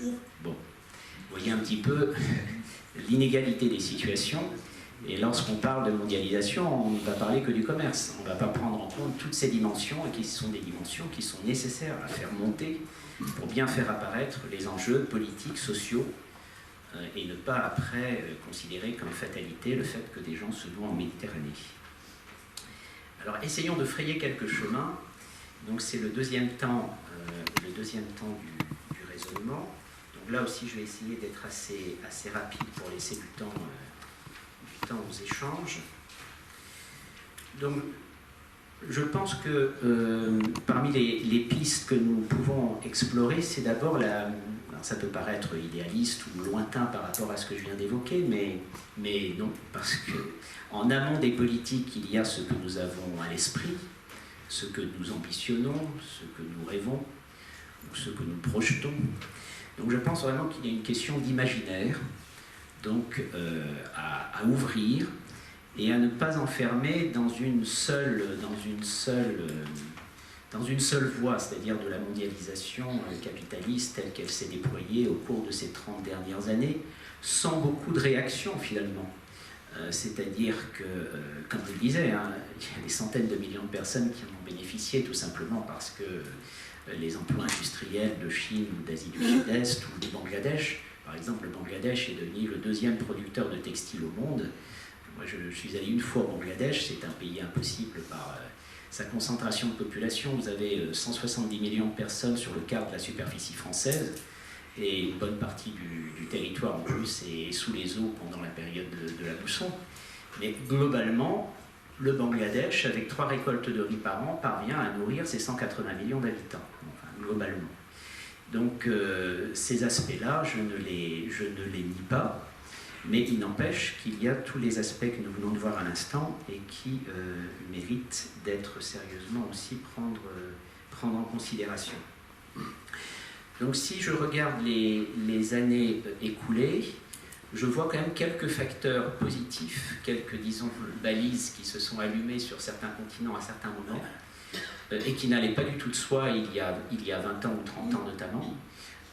Speaker 2: 000. Bon, vous voyez un petit peu l'inégalité des situations. Et lorsqu'on parle de mondialisation, on ne va parler que du commerce. On ne va pas prendre en compte toutes ces dimensions, et qui sont des dimensions qui sont nécessaires à faire monter pour bien faire apparaître les enjeux politiques, sociaux, et ne pas après considérer comme fatalité le fait que des gens se noient en Méditerranée. Alors essayons de frayer quelques chemins. Donc c'est le deuxième temps du raisonnement. Donc là aussi je vais essayer d'être assez rapide pour laisser du temps aux échanges. Donc je pense que parmi les pistes que nous pouvons explorer, c'est d'abord alors ça peut paraître idéaliste ou lointain par rapport à ce que je viens d'évoquer, mais non, parce qu'en amont des politiques, il y a ce que nous avons à l'esprit, ce que nous ambitionnons, ce que nous rêvons, ou ce que nous projetons. Donc je pense vraiment qu'il y a une question d'imaginaire, donc à ouvrir et à ne pas enfermer dans une seule voie, c'est-à-dire de la mondialisation capitaliste telle qu'elle s'est déployée au cours de ces 30 dernières années, sans beaucoup de réactions finalement. C'est-à-dire que, comme je le disais, il y a des centaines de millions de personnes qui en ont bénéficié tout simplement parce que les emplois industriels de Chine ou d'Asie du Sud-Est ou du Bangladesh. Par exemple, le Bangladesh est devenu le deuxième producteur de textiles au monde. Moi, je suis allé une fois au Bangladesh, c'est un pays impossible par sa concentration de population. Vous avez 170 millions de personnes sur le quart de la superficie française, et une bonne partie du territoire en plus est sous les eaux pendant la période de la mousson. Mais globalement, le Bangladesh, avec 3 récoltes de riz par an, parvient à nourrir ses 180 millions d'habitants, enfin, globalement. Donc ces aspects-là, je ne les nie pas, mais il n'empêche qu'il y a tous les aspects que nous venons de voir à l'instant et qui méritent d'être sérieusement aussi prendre en considération. Donc si je regarde les années écoulées, je vois quand même quelques facteurs positifs, quelques, disons, balises qui se sont allumées sur certains continents à certains moments, et qui n'allaient pas du tout de soi il y a 20 ans ou 30 ans notamment.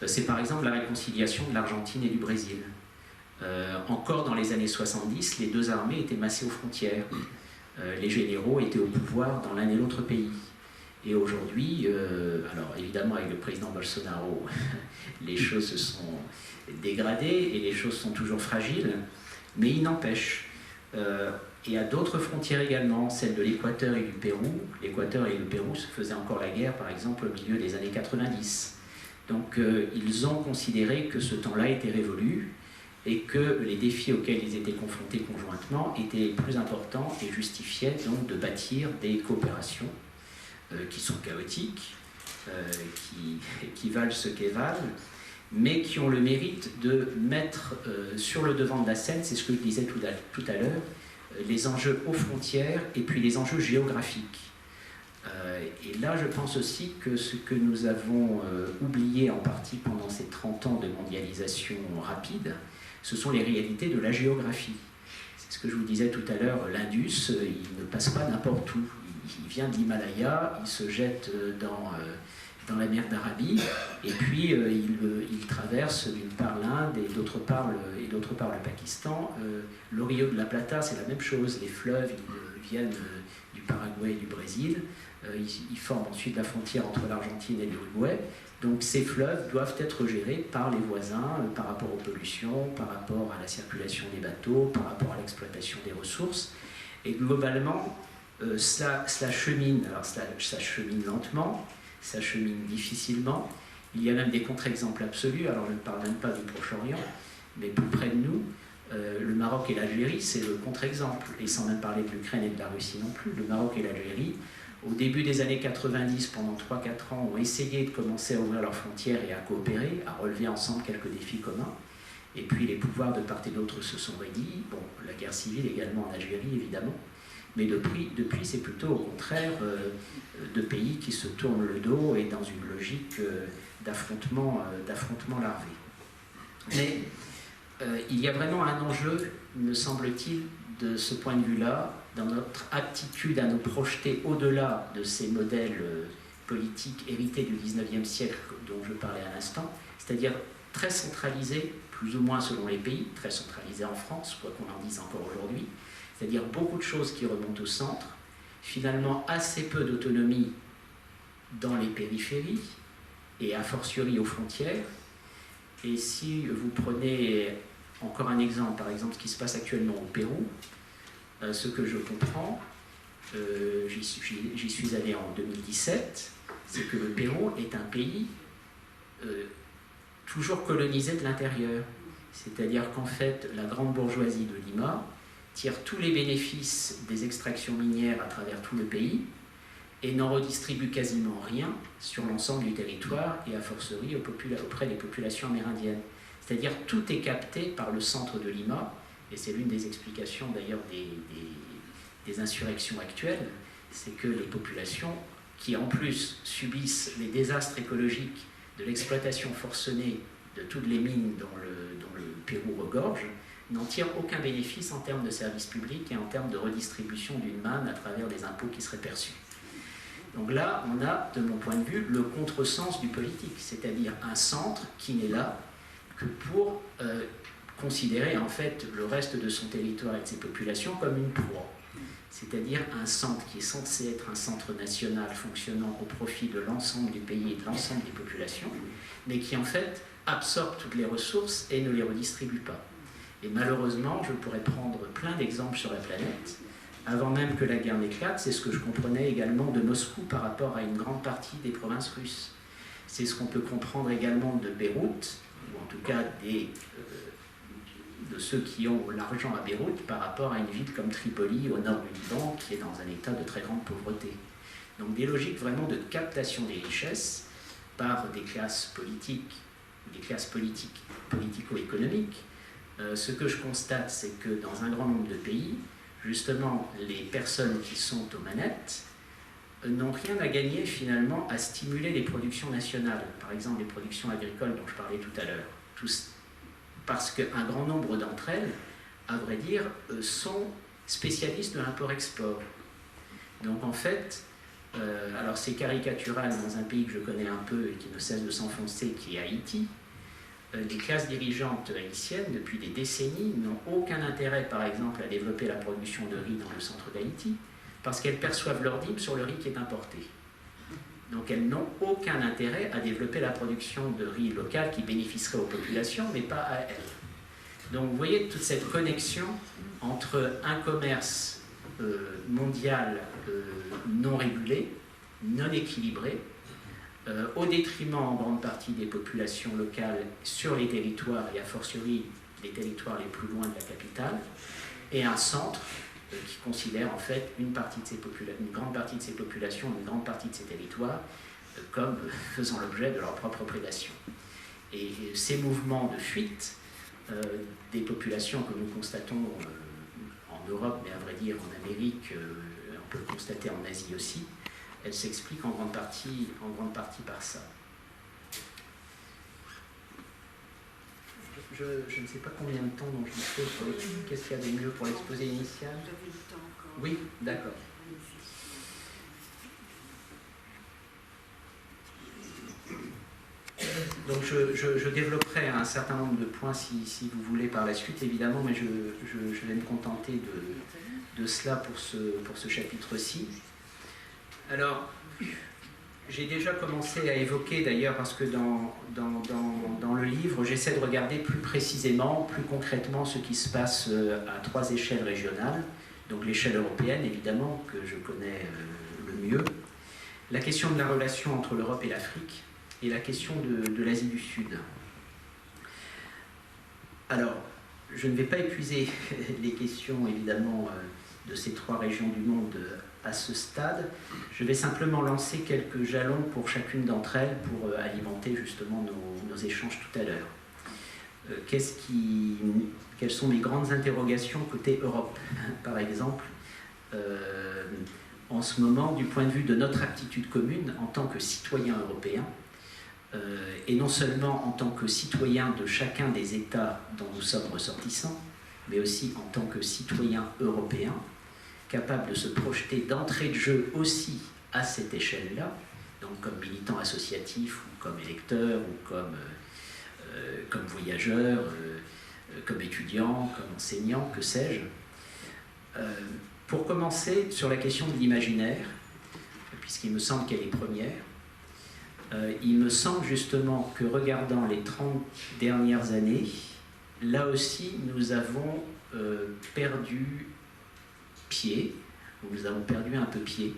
Speaker 2: C'est par exemple la réconciliation de l'Argentine et du Brésil. Encore dans les années 70, les deux armées étaient massées aux frontières. Les généraux étaient au pouvoir dans l'un et l'autre pays. Et aujourd'hui, alors évidemment avec le président Bolsonaro, les choses se sont dégradées et les choses sont toujours fragiles, mais il n'empêche. Il y a d'autres frontières également, celle de l'Équateur et du Pérou. L'Équateur et le Pérou se faisaient encore la guerre, par exemple, au milieu des années 90. Donc ils ont considéré que ce temps-là était révolu et que les défis auxquels ils étaient confrontés conjointement étaient plus importants et justifiaient donc de bâtir des coopérations qui sont chaotiques, qui valent ce qu'elles valent, mais qui ont le mérite de mettre sur le devant de la scène, c'est ce que je disais tout à l'heure, les enjeux aux frontières et puis les enjeux géographiques. Et là, je pense aussi que ce que nous avons oublié en partie pendant ces 30 ans de mondialisation rapide, ce sont les réalités de la géographie. C'est ce que je vous disais tout à l'heure, l'Indus, il ne passe pas n'importe où. Il vient de l'Himalaya, il se jette dans la mer d'Arabie, et puis il traverse d'une part l'Inde et d'autre part le Pakistan. Le Rio de la Plata, c'est la même chose. Les fleuves ils viennent du Paraguay et du Brésil. Ils forment ensuite la frontière entre l'Argentine et l'Uruguay. Donc ces fleuves doivent être gérés par les voisins par rapport aux pollutions, par rapport à la circulation des bateaux, par rapport à l'exploitation des ressources. Et globalement, cela chemine. Alors ça chemine lentement, ça chemine difficilement. Il y a même des contre-exemples absolus. Alors je ne parle même pas du Proche-Orient, mais plus près de nous, le Maroc et l'Algérie, c'est le contre-exemple. Et sans même parler de l'Ukraine et de la Russie non plus. Le Maroc et l'Algérie, au début des années 90, pendant 3-4 ans, ont essayé de commencer à ouvrir leurs frontières et à coopérer, à relever ensemble quelques défis communs. Et puis les pouvoirs de part et d'autre se sont raidis. Bon, la guerre civile également en Algérie, évidemment. Mais depuis c'est plutôt au contraire de pays qui se tournent le dos et dans une logique d'affrontement larvé. Mais il y a vraiment un enjeu, me semble-t-il, de ce point de vue-là, dans notre aptitude à nous projeter au-delà de ces modèles politiques hérités du XIXe siècle dont je parlais à l'instant, c'est-à-dire très centralisés, plus ou moins selon les pays, très centralisés en France, quoi qu'on en dise encore aujourd'hui, c'est-à-dire beaucoup de choses qui remontent au centre, finalement assez peu d'autonomie dans les périphéries et a fortiori aux frontières. Et si vous prenez encore un exemple, par exemple ce qui se passe actuellement au Pérou, ce que je comprends, j'y suis allé en 2017, c'est que le Pérou est un pays toujours colonisé de l'intérieur. C'est-à-dire qu'en fait, la grande bourgeoisie de Lima tire tous les bénéfices des extractions minières à travers tout le pays et n'en redistribue quasiment rien sur l'ensemble du territoire et a fortiori auprès des populations amérindiennes. C'est-à-dire tout est capté par le centre de Lima, et c'est l'une des explications d'ailleurs des insurrections actuelles, c'est que les populations qui en plus subissent les désastres écologiques de l'exploitation forcenée de toutes les mines dont le Pérou regorge, n'en tirent aucun bénéfice en termes de services publics et en termes de redistribution d'une manne à travers des impôts qui seraient perçus. Donc là, on a, de mon point de vue, le contresens du politique, c'est-à-dire un centre qui n'est là que pour considérer en fait le reste de son territoire et de ses populations comme une proie. c'est-à-dire un centre qui est censé être un centre national fonctionnant au profit de l'ensemble du pays et de l'ensemble des populations, mais qui en fait absorbe toutes les ressources et ne les redistribue pas. Et malheureusement, je pourrais prendre plein d'exemples sur la planète. Avant même que la guerre n'éclate, c'est ce que je comprenais également de Moscou par rapport à une grande partie des provinces russes. C'est ce qu'on peut comprendre également de Beyrouth, ou en tout cas de ceux qui ont l'argent à Beyrouth par rapport à une ville comme Tripoli au nord du Liban, qui est dans un état de très grande pauvreté. Donc des logiques vraiment de captation des richesses par des classes politiques, politico-économiques. Ce que je constate, c'est que dans un grand nombre de pays, justement, les personnes qui sont aux manettes n'ont rien à gagner finalement à stimuler les productions nationales, par exemple les productions agricoles dont je parlais tout à l'heure, parce qu'un grand nombre d'entre elles, à vrai dire, sont spécialistes de l'import-export. Donc en fait, alors c'est caricatural dans un pays que je connais un peu et qui ne cesse de s'enfoncer, qui est Haïti. Les classes dirigeantes haïtiennes, depuis des décennies, n'ont aucun intérêt, par exemple, à développer la production de riz dans le centre d'Haïti, parce qu'elles perçoivent leur dîme sur le riz qui est importé. Donc elles n'ont aucun intérêt à développer la production de riz local qui bénéficierait aux populations, mais pas à elles. Donc vous voyez toute cette connexion entre un commerce mondial non régulé, non équilibré, au détriment en grande partie des populations locales sur les territoires, et a fortiori les territoires les plus loin de la capitale, et un centre qui considère en fait une grande partie de ces populations, une grande partie de ces territoires, comme faisant l'objet de leur propre prédation. Et ces mouvements de fuite des populations que nous constatons en Europe, mais à vrai dire en Amérique, on peut le constater en Asie aussi, elle s'explique en grande partie par ça. Je ne sais pas combien de temps dont je dispose pour l'exposé. Qu'est-ce qu'il y a de mieux pour l'exposé initial?
Speaker 1: Vous avez le temps encore.
Speaker 2: Oui, d'accord. Donc je développerai un certain nombre de points si vous voulez par la suite, évidemment, mais je vais me contenter de cela pour ce chapitre-ci. Alors, j'ai déjà commencé à évoquer d'ailleurs, parce que dans le livre, j'essaie de regarder plus précisément, plus concrètement ce qui se passe à 3 échelles régionales. Donc l'échelle européenne, évidemment, que je connais le mieux. La question de la relation entre l'Europe et l'Afrique, et la question de l'Asie du Sud. Alors, je ne vais pas épuiser les questions, évidemment, de ces 3 régions du monde à ce stade. Je vais simplement lancer quelques jalons pour chacune d'entre elles pour alimenter justement nos échanges tout à l'heure. Quelles sont les grandes interrogations côté Europe, par exemple, en ce moment, du point de vue de notre aptitude commune en tant que citoyens européens, et non seulement en tant que citoyens de chacun des États dont nous sommes ressortissants, mais aussi en tant que citoyens européens, capables de se projeter d'entrée de jeu aussi à cette échelle-là, donc comme militants associatifs, ou comme électeurs, ou comme voyageurs, comme étudiants, comme enseignants, que sais-je. Pour commencer, sur la question de l'imaginaire, puisqu'il me semble qu'elle est première, il me semble justement que regardant les 30 dernières années, là aussi nous avons perdu pied, ou nous avons perdu un peu pied.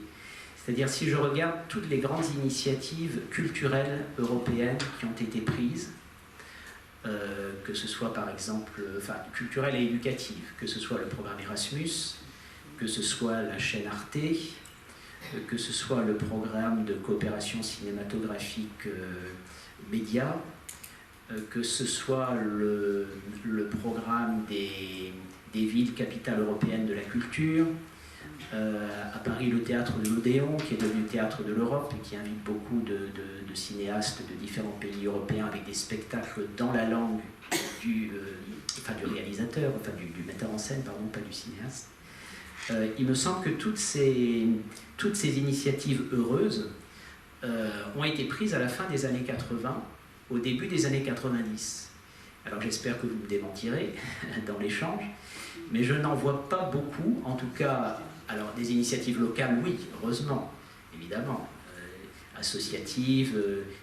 Speaker 2: C'est-à-dire si je regarde toutes les grandes initiatives culturelles européennes qui ont été prises, que ce soit par exemple, culturelles et éducatives, que ce soit le programme Erasmus, que ce soit la chaîne Arte, que ce soit le programme de coopération cinématographique média, que ce soit le programme des villes capitales européennes de la culture, à Paris le théâtre de l'Odéon, qui est devenu théâtre de l'Europe et qui invite beaucoup de cinéastes de différents pays européens avec des spectacles dans la langue du réalisateur, du metteur en scène, pardon, pas du cinéaste. Il me semble que toutes ces initiatives heureuses ont été prises à la fin des années 80, au début des années 90. Alors j'espère que vous me démentirez dans l'échange, mais je n'en vois pas beaucoup, en tout cas, alors des initiatives locales, oui, heureusement, évidemment, associatives,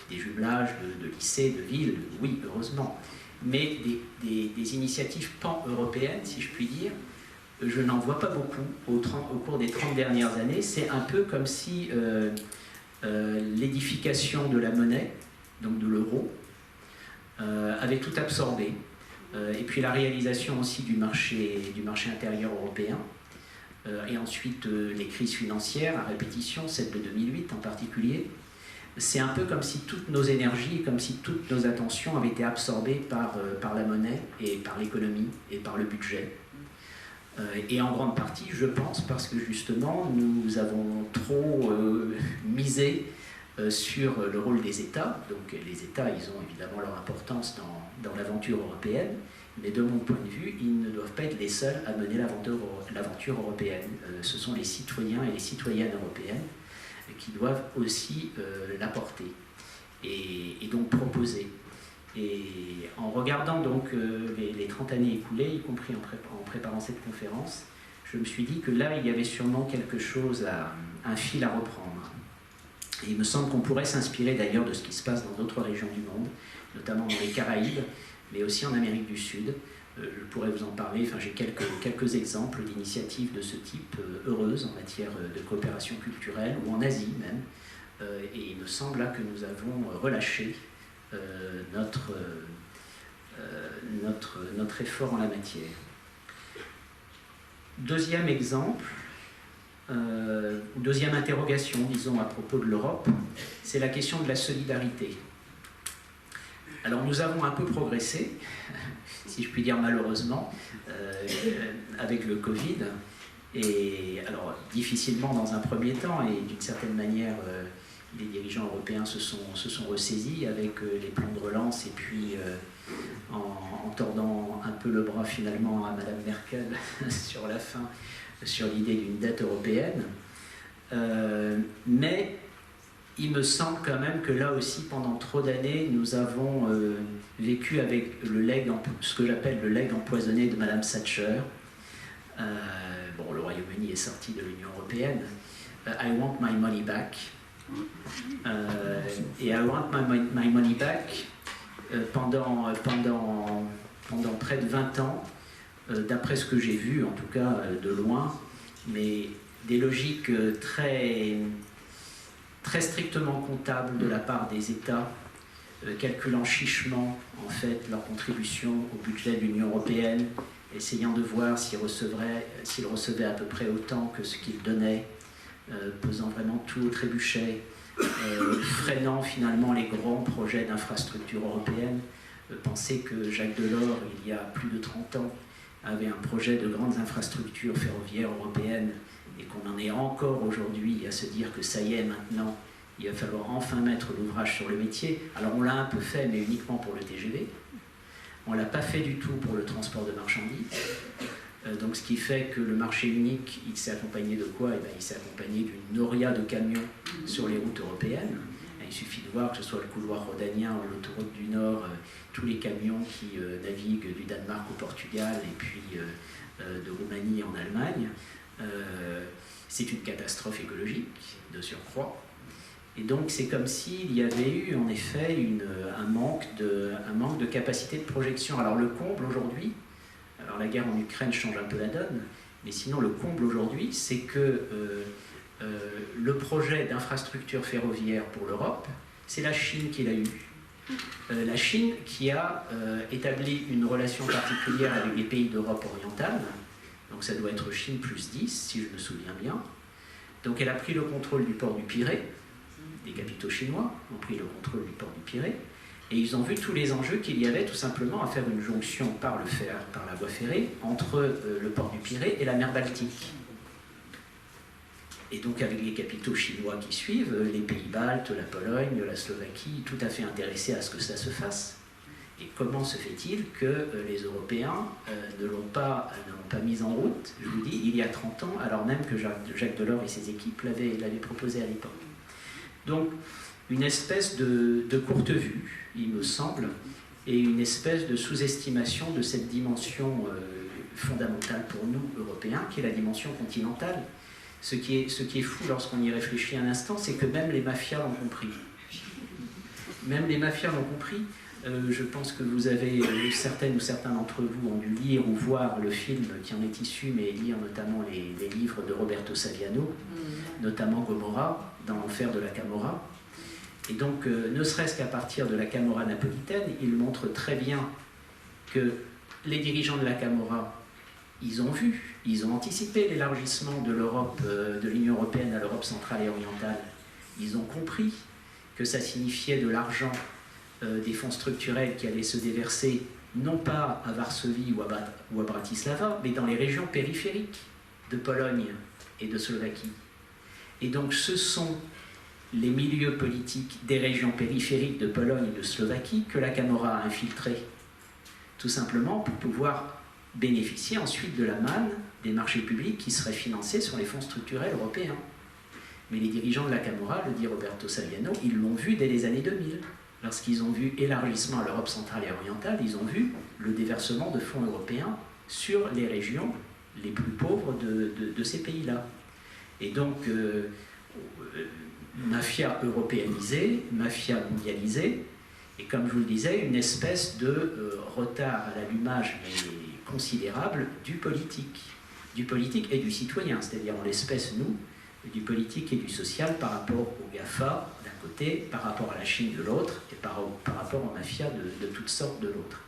Speaker 2: des jumelages de lycées, de villes, oui, heureusement, mais des initiatives pan-européennes, si je puis dire, je n'en vois pas beaucoup au cours des 30 dernières années. C'est un peu comme si l'édification de la monnaie, donc de l'euro, avait tout absorbé. Et puis la réalisation aussi du marché intérieur européen. Et ensuite les crises financières à répétition, celle de 2008 en particulier. C'est un peu comme si toutes nos énergies, comme si toutes nos attentions avaient été absorbées par la monnaie et par l'économie et par le budget. Et en grande partie, je pense, parce que justement, nous avons trop misé sur le rôle des États. Donc les États, ils ont évidemment leur importance dans l'aventure européenne, mais de mon point de vue, ils ne doivent pas être les seuls à mener l'aventure européenne. Ce sont les citoyens et les citoyennes européennes qui doivent aussi l'apporter et donc proposer. Et en regardant donc les 30 années écoulées, y compris en préparant cette conférence, je me suis dit que là, il y avait sûrement quelque chose, un fil à reprendre. Et il me semble qu'on pourrait s'inspirer d'ailleurs de ce qui se passe dans d'autres régions du monde, notamment dans les Caraïbes, mais aussi en Amérique du Sud. Je pourrais vous en parler, enfin, j'ai quelques exemples d'initiatives de ce type heureuses en matière de coopération culturelle, ou en Asie même. Et il me semble là que nous avons relâché notre effort en la matière. Deuxième exemple, deuxième interrogation, disons, à propos de l'Europe, c'est la question de la solidarité. Alors nous avons un peu progressé, si je puis dire malheureusement, avec le Covid, et alors difficilement dans un premier temps, et d'une certaine manière, les dirigeants européens se sont ressaisis avec les plans de relance, et puis en tordant un peu le bras finalement à Madame Merkel sur la fin, sur l'idée d'une dette européenne. Mais il me semble quand même que là aussi, pendant trop d'années, nous avons vécu avec ce que j'appelle le legs empoisonné de Madame Thatcher. Bon, le Royaume-Uni est sorti de l'Union européenne. I want my money back. Et I want my money back pendant près de 20 ans, d'après ce que j'ai vu, en tout cas de loin, mais des logiques très strictement comptables de la part des États, calculant chichement en fait leur contribution au budget de l'Union européenne, essayant de voir s'ils recevaient à peu près autant que ce qu'ils donnaient, pesant vraiment tout au trébuchet, freinant finalement les grands projets d'infrastructures européennes. Pensez que Jacques Delors, il y a plus de 30 ans, avait un projet de grandes infrastructures ferroviaires européennes, et qu'on en est encore aujourd'hui à se dire que ça y est maintenant, il va falloir enfin mettre l'ouvrage sur le métier. Alors on l'a un peu fait, mais uniquement pour le TGV. On ne l'a pas fait du tout pour le transport de marchandises. Donc ce qui fait que le marché unique, il s'est accompagné de quoi? Il s'est accompagné d'une noria de camions sur les routes européennes. Il suffit de voir que ce soit le couloir rhodanien ou l'autoroute du Nord, tous les camions qui naviguent du Danemark au Portugal et puis de Roumanie en Allemagne. C'est une catastrophe écologique de surcroît. Et donc c'est comme s'il y avait eu en effet un manque de capacité de projection. Alors le comble aujourd'hui, alors la guerre en Ukraine change un peu la donne, mais sinon le comble aujourd'hui, c'est que le projet d'infrastructure ferroviaire pour l'Europe, c'est la Chine qui l'a eu. La Chine qui a établi une relation particulière avec les pays d'Europe orientale, donc ça doit être Chine plus 10, si je me souviens bien. Donc elle a pris le contrôle du port du Pirée, les capitaux chinois ont pris le contrôle du port du Pirée, et ils ont vu tous les enjeux qu'il y avait tout simplement à faire une jonction par la voie ferrée entre le port du Pirée et la mer Baltique. Et donc avec les capitaux chinois qui suivent, les pays baltes, la Pologne, la Slovaquie, tout à fait intéressés à ce que ça se fasse. Et comment se fait-il que les Européens ne l'ont pas mis en route, je vous dis, il y a 30 ans, alors même que Jacques Delors et ses équipes l'avaient proposé à l'époque. Donc, une espèce de courte vue, il me semble, et une espèce de sous-estimation de cette dimension fondamentale pour nous, Européens, qui est la dimension continentale. Ce qui est fou lorsqu'on y réfléchit un instant, c'est que même les mafias l'ont compris. Même les mafias l'ont compris. Je pense que vous avez, certaines ou certains d'entre vous ont dû lire ou voir le film qui en est issu, mais lire notamment les livres de Roberto Saviano, notamment Gomorra, dans l'enfer de la Camorra. Et donc, ne serait-ce qu'à partir de la Camorra napolitaine, il montre très bien que les dirigeants de la Camorra, ils ont anticipé l'élargissement de l'Europe, de l'Union européenne à l'Europe centrale et orientale. Ils ont compris que ça signifiait de l'argent, des fonds structurels qui allaient se déverser, non pas à Varsovie ou à Bratislava, mais dans les régions périphériques de Pologne et de Slovaquie. Et donc, ce sont les milieux politiques des régions périphériques de Pologne et de Slovaquie que la Camorra a infiltrés, tout simplement pour pouvoir bénéficier ensuite de la manne des marchés publics qui seraient financés sur les fonds structurels européens. Mais les dirigeants de la Camorra, le dit Roberto Saviano, ils l'ont vu dès les années 2000. Lorsqu'ils ont vu élargissement à l'Europe centrale et orientale, ils ont vu le déversement de fonds européens sur les régions les plus pauvres de ces pays-là. Et donc, mafia européanisée, mafia mondialisée, et comme je vous le disais, une espèce de retard à l'allumage considérable du politique et du citoyen, c'est-à-dire en l'espèce, nous, du politique et du social par rapport aux GAFA d'un côté, par rapport à la Chine de l'autre, et par rapport aux mafias de toutes sortes de l'autre.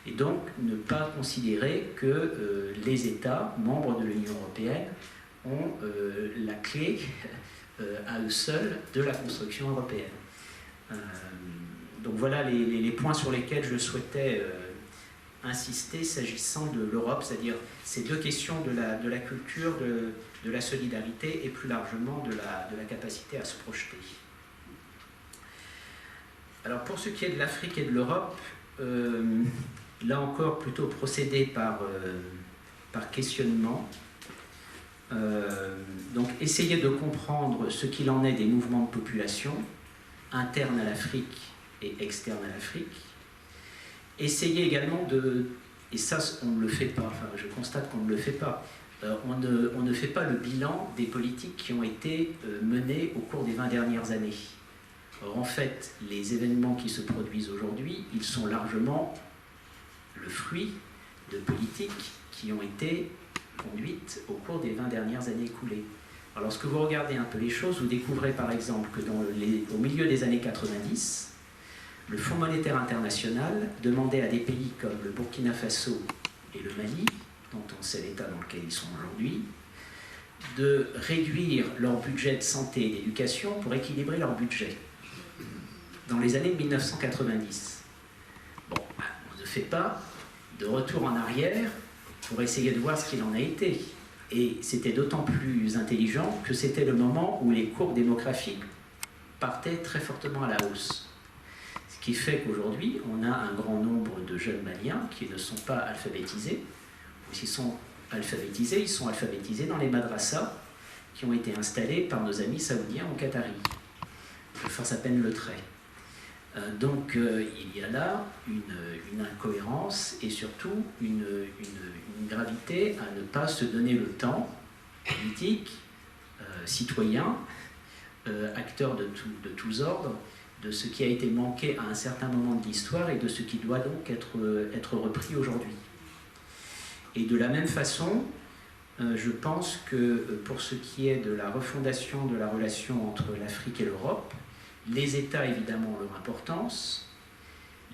Speaker 2: Et donc, ne pas considérer que les États, membres de l'Union européenne, ont la clé à eux seuls de la construction européenne. Donc voilà les points sur lesquels je souhaitais insister s'agissant de l'Europe, c'est-à-dire ces deux questions de la culture, de la solidarité et plus largement de la capacité à se projeter. Alors pour ce qui est de l'Afrique et de l'Europe, là encore plutôt procéder par questionnement. Donc essayer de comprendre ce qu'il en est des mouvements de population internes à l'Afrique et externes à l'Afrique. Essayer également et ça on ne le fait pas, enfin je constate qu'on ne le fait pas, on ne fait pas le bilan des politiques qui ont été menées au cours des 20 dernières années. Or en fait, les événements qui se produisent aujourd'hui, ils sont largement le fruit de politiques qui ont été conduites au cours des 20 dernières années écoulées. Alors lorsque vous regardez un peu les choses, vous découvrez par exemple que au milieu des années 90, le Fonds monétaire international demandait à des pays comme le Burkina Faso et le Mali, dont on sait l'état dans lequel ils sont aujourd'hui, de réduire leur budget de santé et d'éducation pour équilibrer leur budget. Dans les années 1990. Bon, on ne fait pas de retour en arrière pour essayer de voir ce qu'il en a été. Et c'était d'autant plus intelligent que c'était le moment où les courbes démographiques partaient très fortement à la hausse. Ce qui fait qu'aujourd'hui, on a un grand nombre de jeunes Maliens qui ne sont pas alphabétisés. Ou s'ils sont alphabétisés, ils sont alphabétisés dans les madrassas qui ont été installés par nos amis saoudiens ou qataris. Je force à peine le trait. Donc il y a là une incohérence et surtout une gravité à ne pas se donner le temps, politique, citoyen, acteur de tous ordres, de ce qui a été manqué à un certain moment de l'histoire et de ce qui doit donc être repris aujourd'hui. Et de la même façon, je pense que pour ce qui est de la refondation de la relation entre l'Afrique et l'Europe, les États, évidemment, ont leur importance,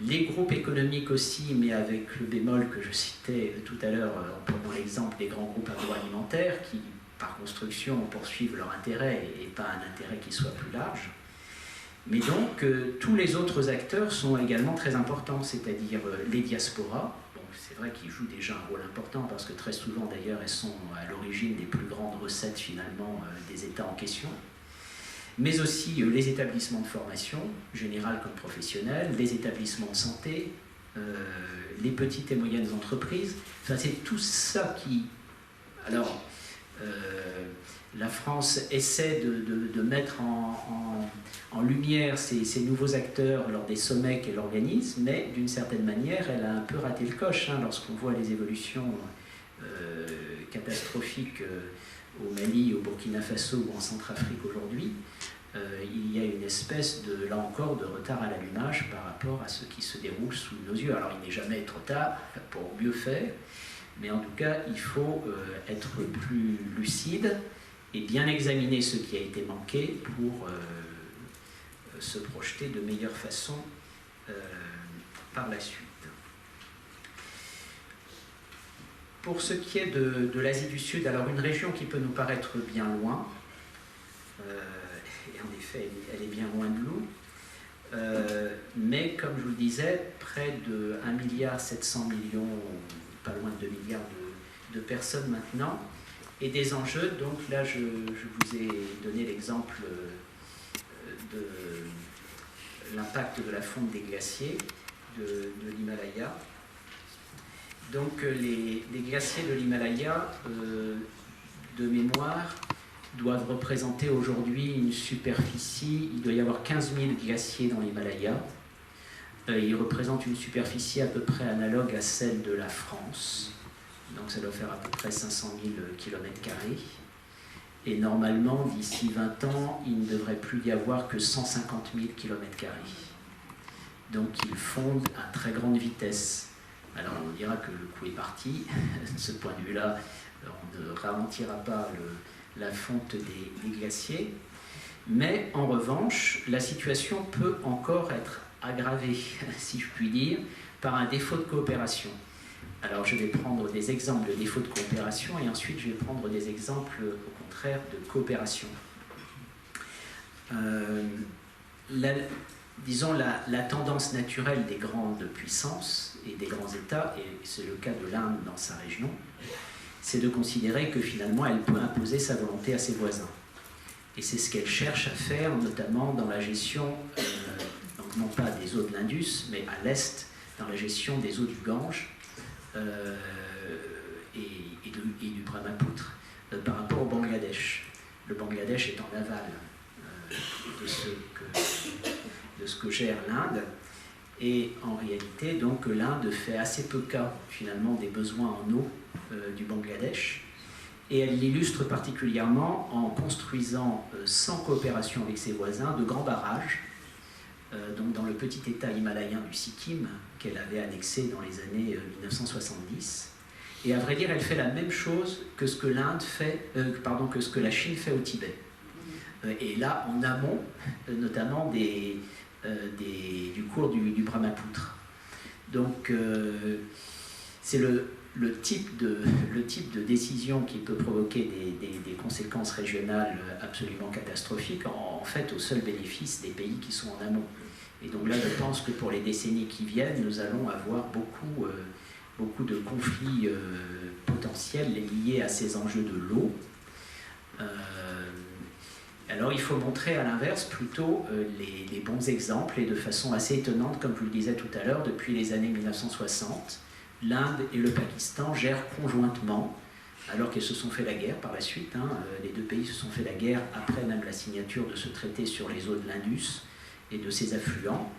Speaker 2: les groupes économiques aussi, mais avec le bémol que je citais tout à l'heure en prenant l'exemple des grands groupes agroalimentaires qui, par construction, poursuivent leur intérêt et pas un intérêt qui soit plus large. Mais donc, tous les autres acteurs sont également très importants, c'est-à-dire les diasporas. Bon, c'est vrai qu'ils jouent déjà un rôle important parce que très souvent, d'ailleurs, elles sont à l'origine des plus grandes recettes, finalement, des États en question. Mais aussi les établissements de formation, générale comme professionnelle, les établissements de santé, les petites et moyennes entreprises. Enfin, c'est tout ça qui... Alors, la France essaie de mettre en lumière ces nouveaux acteurs lors des sommets qu'elle organise, mais d'une certaine manière, elle a un peu raté le coche hein, lorsqu'on voit les évolutions catastrophiques au Mali, au Burkina Faso ou en Centrafrique aujourd'hui. Il y a une espèce de, là encore, de retard à l'allumage par rapport à ce qui se déroule sous nos yeux. Alors il n'est jamais trop tard pour mieux faire, mais en tout cas, il faut être plus lucide et bien examiner ce qui a été manqué pour se projeter de meilleure façon par la suite. Pour ce qui est de l'Asie du Sud, alors une région qui peut nous paraître bien loin, et en effet elle est bien loin de nous, mais comme je vous le disais, près de 1,7 milliard, pas loin de 2 milliards de personnes maintenant, et des enjeux. Donc là je vous ai donné l'exemple de l'impact de la fonte des glaciers de l'Himalaya. Donc les glaciers de l'Himalaya, de mémoire, doivent représenter aujourd'hui une superficie, il doit y avoir 15 000 glaciers dans l'Himalaya. Ils représentent une superficie à peu près analogue à celle de la France, donc ça doit faire à peu près 500 000 km². Et normalement, d'ici 20 ans, il ne devrait plus y avoir que 150 000 km². Donc ils fondent à très grande vitesse. Alors on dira que le coup est parti, de ce point de vue-là, on ne ralentira pas la fonte des glaciers, mais en revanche, la situation peut encore être aggravée, si je puis dire, par un défaut de coopération. Alors je vais prendre des exemples de défauts de coopération et ensuite je vais prendre des exemples au contraire de coopération. Disons la tendance naturelle des grandes puissances et des grands États, et c'est le cas de l'Inde dans sa région, c'est de considérer que finalement elle peut imposer sa volonté à ses voisins. Et c'est ce qu'elle cherche à faire, notamment dans la gestion, donc non pas des eaux de l'Indus, mais à l'est, dans la gestion des eaux du Gange et du Brahmapoutre, par rapport au Bangladesh. Le Bangladesh est en aval de ce que gère l'Inde. Et en réalité, donc, l'Inde fait assez peu cas, finalement, des besoins en eau du Bangladesh. Et elle l'illustre particulièrement en construisant, sans coopération avec ses voisins, de grands barrages, donc dans le petit État himalayen du Sikkim, qu'elle avait annexé dans les années 1970. Et à vrai dire, elle fait la même chose que ce que que ce que la Chine fait au Tibet. Et là, en amont, notamment du cours du Brahmapoutre. Donc, c'est le type de décision qui peut provoquer des conséquences régionales absolument catastrophiques, en fait, au seul bénéfice des pays qui sont en amont. Et donc là, je pense que pour les décennies qui viennent, nous allons avoir beaucoup de conflits potentiels liés à ces enjeux de l'eau. Alors il faut montrer à l'inverse plutôt les bons exemples, et de façon assez étonnante, comme je vous le disais tout à l'heure, depuis les années 1960, l'Inde et le Pakistan gèrent conjointement, alors qu'elles se sont fait la guerre par la suite, les deux pays se sont fait la guerre après même la signature de ce traité sur les eaux de l'Indus et de ses affluents,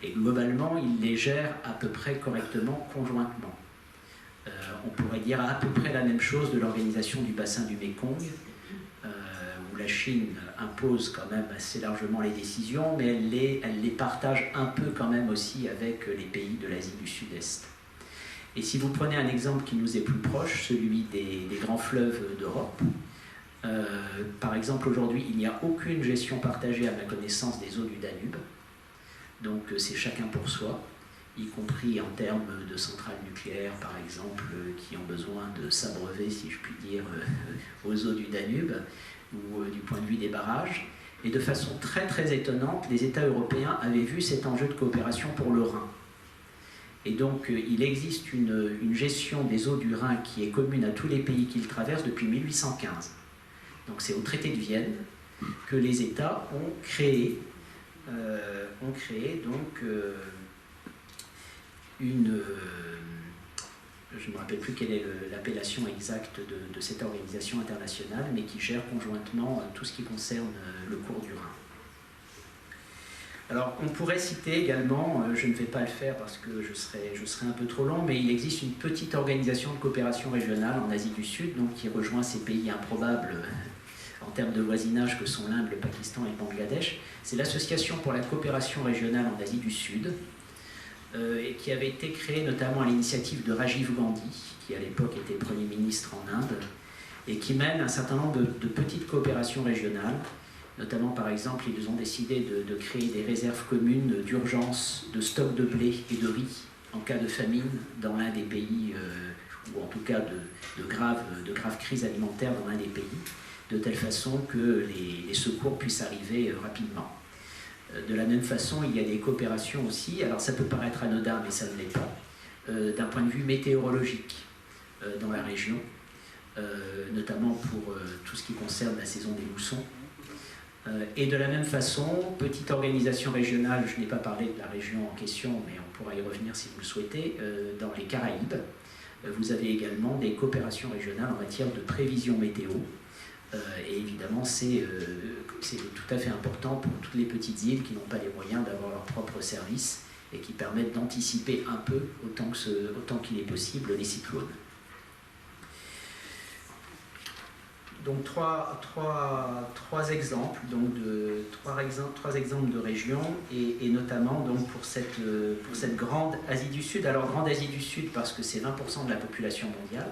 Speaker 2: et globalement ils les gèrent à peu près correctement conjointement. On pourrait dire à peu près la même chose de l'organisation du bassin du Mékong, où la Chine impose quand même assez largement les décisions, mais elle les partage un peu quand même aussi avec les pays de l'Asie du Sud-Est. Et si vous prenez un exemple qui nous est plus proche, celui des grands fleuves d'Europe, par exemple aujourd'hui il n'y a aucune gestion partagée à ma connaissance des eaux du Danube, donc c'est chacun pour soi, y compris en termes de centrales nucléaires par exemple, qui ont besoin de s'abreuver, si je puis dire, aux eaux du Danube, ou du point de vue des barrages. Et de façon très très étonnante, les États européens avaient vu cet enjeu de coopération pour le Rhin. Et donc il existe une gestion des eaux du Rhin qui est commune à tous les pays qui le traversent depuis 1815. Donc c'est au traité de Vienne que les États ont créé donc je ne me rappelle plus quelle est l'appellation exacte de cette organisation internationale, mais qui gère conjointement tout ce qui concerne le cours du Rhin. Alors, on pourrait citer également, je ne vais pas le faire parce que je serais un peu trop long, mais il existe une petite organisation de coopération régionale en Asie du Sud, donc qui rejoint ces pays improbables en termes de voisinage que sont l'Inde, le Pakistan et le Bangladesh. C'est l'Association pour la coopération régionale en Asie du Sud, et qui avait été créée notamment à l'initiative de Rajiv Gandhi, qui à l'époque était Premier ministre en Inde, et qui mène un certain nombre de petites coopérations régionales. Notamment, par exemple, ils ont décidé de créer des réserves communes d'urgence de stock de blé et de riz en cas de famine dans l'un des pays, ou en tout cas de graves crises alimentaires dans l'un des pays, de telle façon que les secours puissent arriver rapidement. De la même façon, il y a des coopérations aussi, alors ça peut paraître anodin, mais ça ne l'est pas, d'un point de vue météorologique dans la région, notamment pour tout ce qui concerne la saison des moussons. Et de la même façon, petite organisation régionale, je n'ai pas parlé de la région en question, mais on pourra y revenir si vous le souhaitez, dans les Caraïbes, vous avez également des coopérations régionales en matière de prévision météo. Et évidemment, c'est tout à fait important pour toutes les petites îles qui n'ont pas les moyens d'avoir leur propre service et qui permettent d'anticiper un peu, autant qu'il est possible, les cyclones. Donc trois exemples, donc trois exemples de régions, et notamment donc pour cette grande Asie du Sud. Alors grande Asie du Sud parce que c'est 20% de la population mondiale,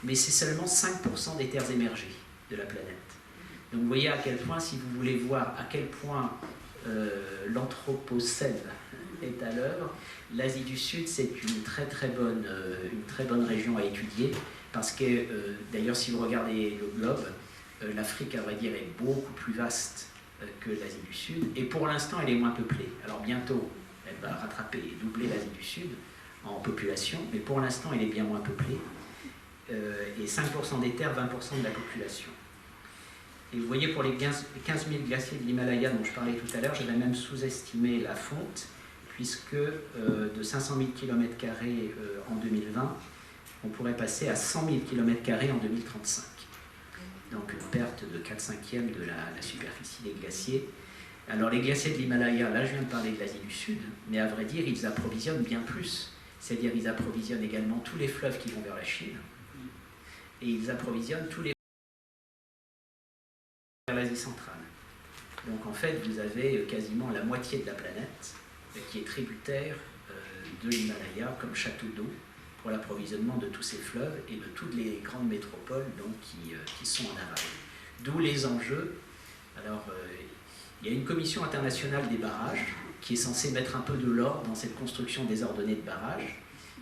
Speaker 2: mais c'est seulement 5% des terres émergées de la planète. Donc vous voyez à quel point, si vous voulez voir à quel point l'anthropocène est à l'œuvre, l'Asie du Sud c'est une très bonne région à étudier. Parce que, d'ailleurs, si vous regardez le globe, l'Afrique, à vrai dire, est beaucoup plus vaste que l'Asie du Sud. Et pour l'instant, elle est moins peuplée. Alors bientôt, elle va rattraper et doubler l'Asie du Sud en population. Mais pour l'instant, elle est bien moins peuplée. Et 5% des terres, 20% de la population. Et vous voyez, pour les 15 000 glaciers de l'Himalaya dont je parlais tout à l'heure, j'avais même sous-estimé la fonte, puisque de 500 000 km² en 2020, on pourrait passer à 100 000 km² en 2035. Donc une perte de 4/5 de la superficie des glaciers. Alors les glaciers de l'Himalaya, là je viens de parler de l'Asie du Sud, mais à vrai dire ils approvisionnent bien plus. C'est-à-dire ils approvisionnent également tous les fleuves qui vont vers la Chine, et ils approvisionnent tous les vers l'Asie centrale. Donc en fait vous avez quasiment la moitié de la planète qui est tributaire de l'Himalaya comme château d'eau, pour l'approvisionnement de tous ces fleuves et de toutes les grandes métropoles donc, qui sont en aval. D'où les enjeux. Alors, il y a une commission internationale des barrages qui est censée mettre un peu de l'ordre dans cette construction désordonnée de barrages,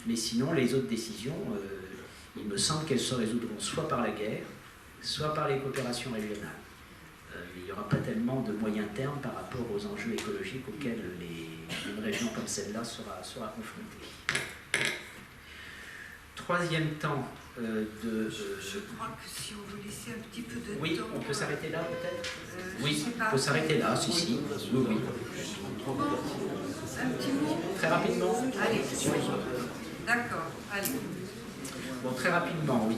Speaker 2: mais sinon, les autres décisions, il me semble qu'elles se résoudront soit par la guerre, soit par les coopérations régionales. Il n'y aura pas tellement de moyen terme par rapport aux enjeux écologiques auxquels une région comme celle-là sera confrontée. Troisième temps
Speaker 1: Je crois que si on veut laisser un petit peu de temps...
Speaker 2: Oui, on peut s'arrêter là peut-être Oui,
Speaker 1: sais pas.
Speaker 2: on peut s'arrêter là, si. Oui.
Speaker 1: Un petit mot.
Speaker 2: Très rapidement
Speaker 1: Allez, d'accord, allez.
Speaker 2: Bon, très rapidement, oui.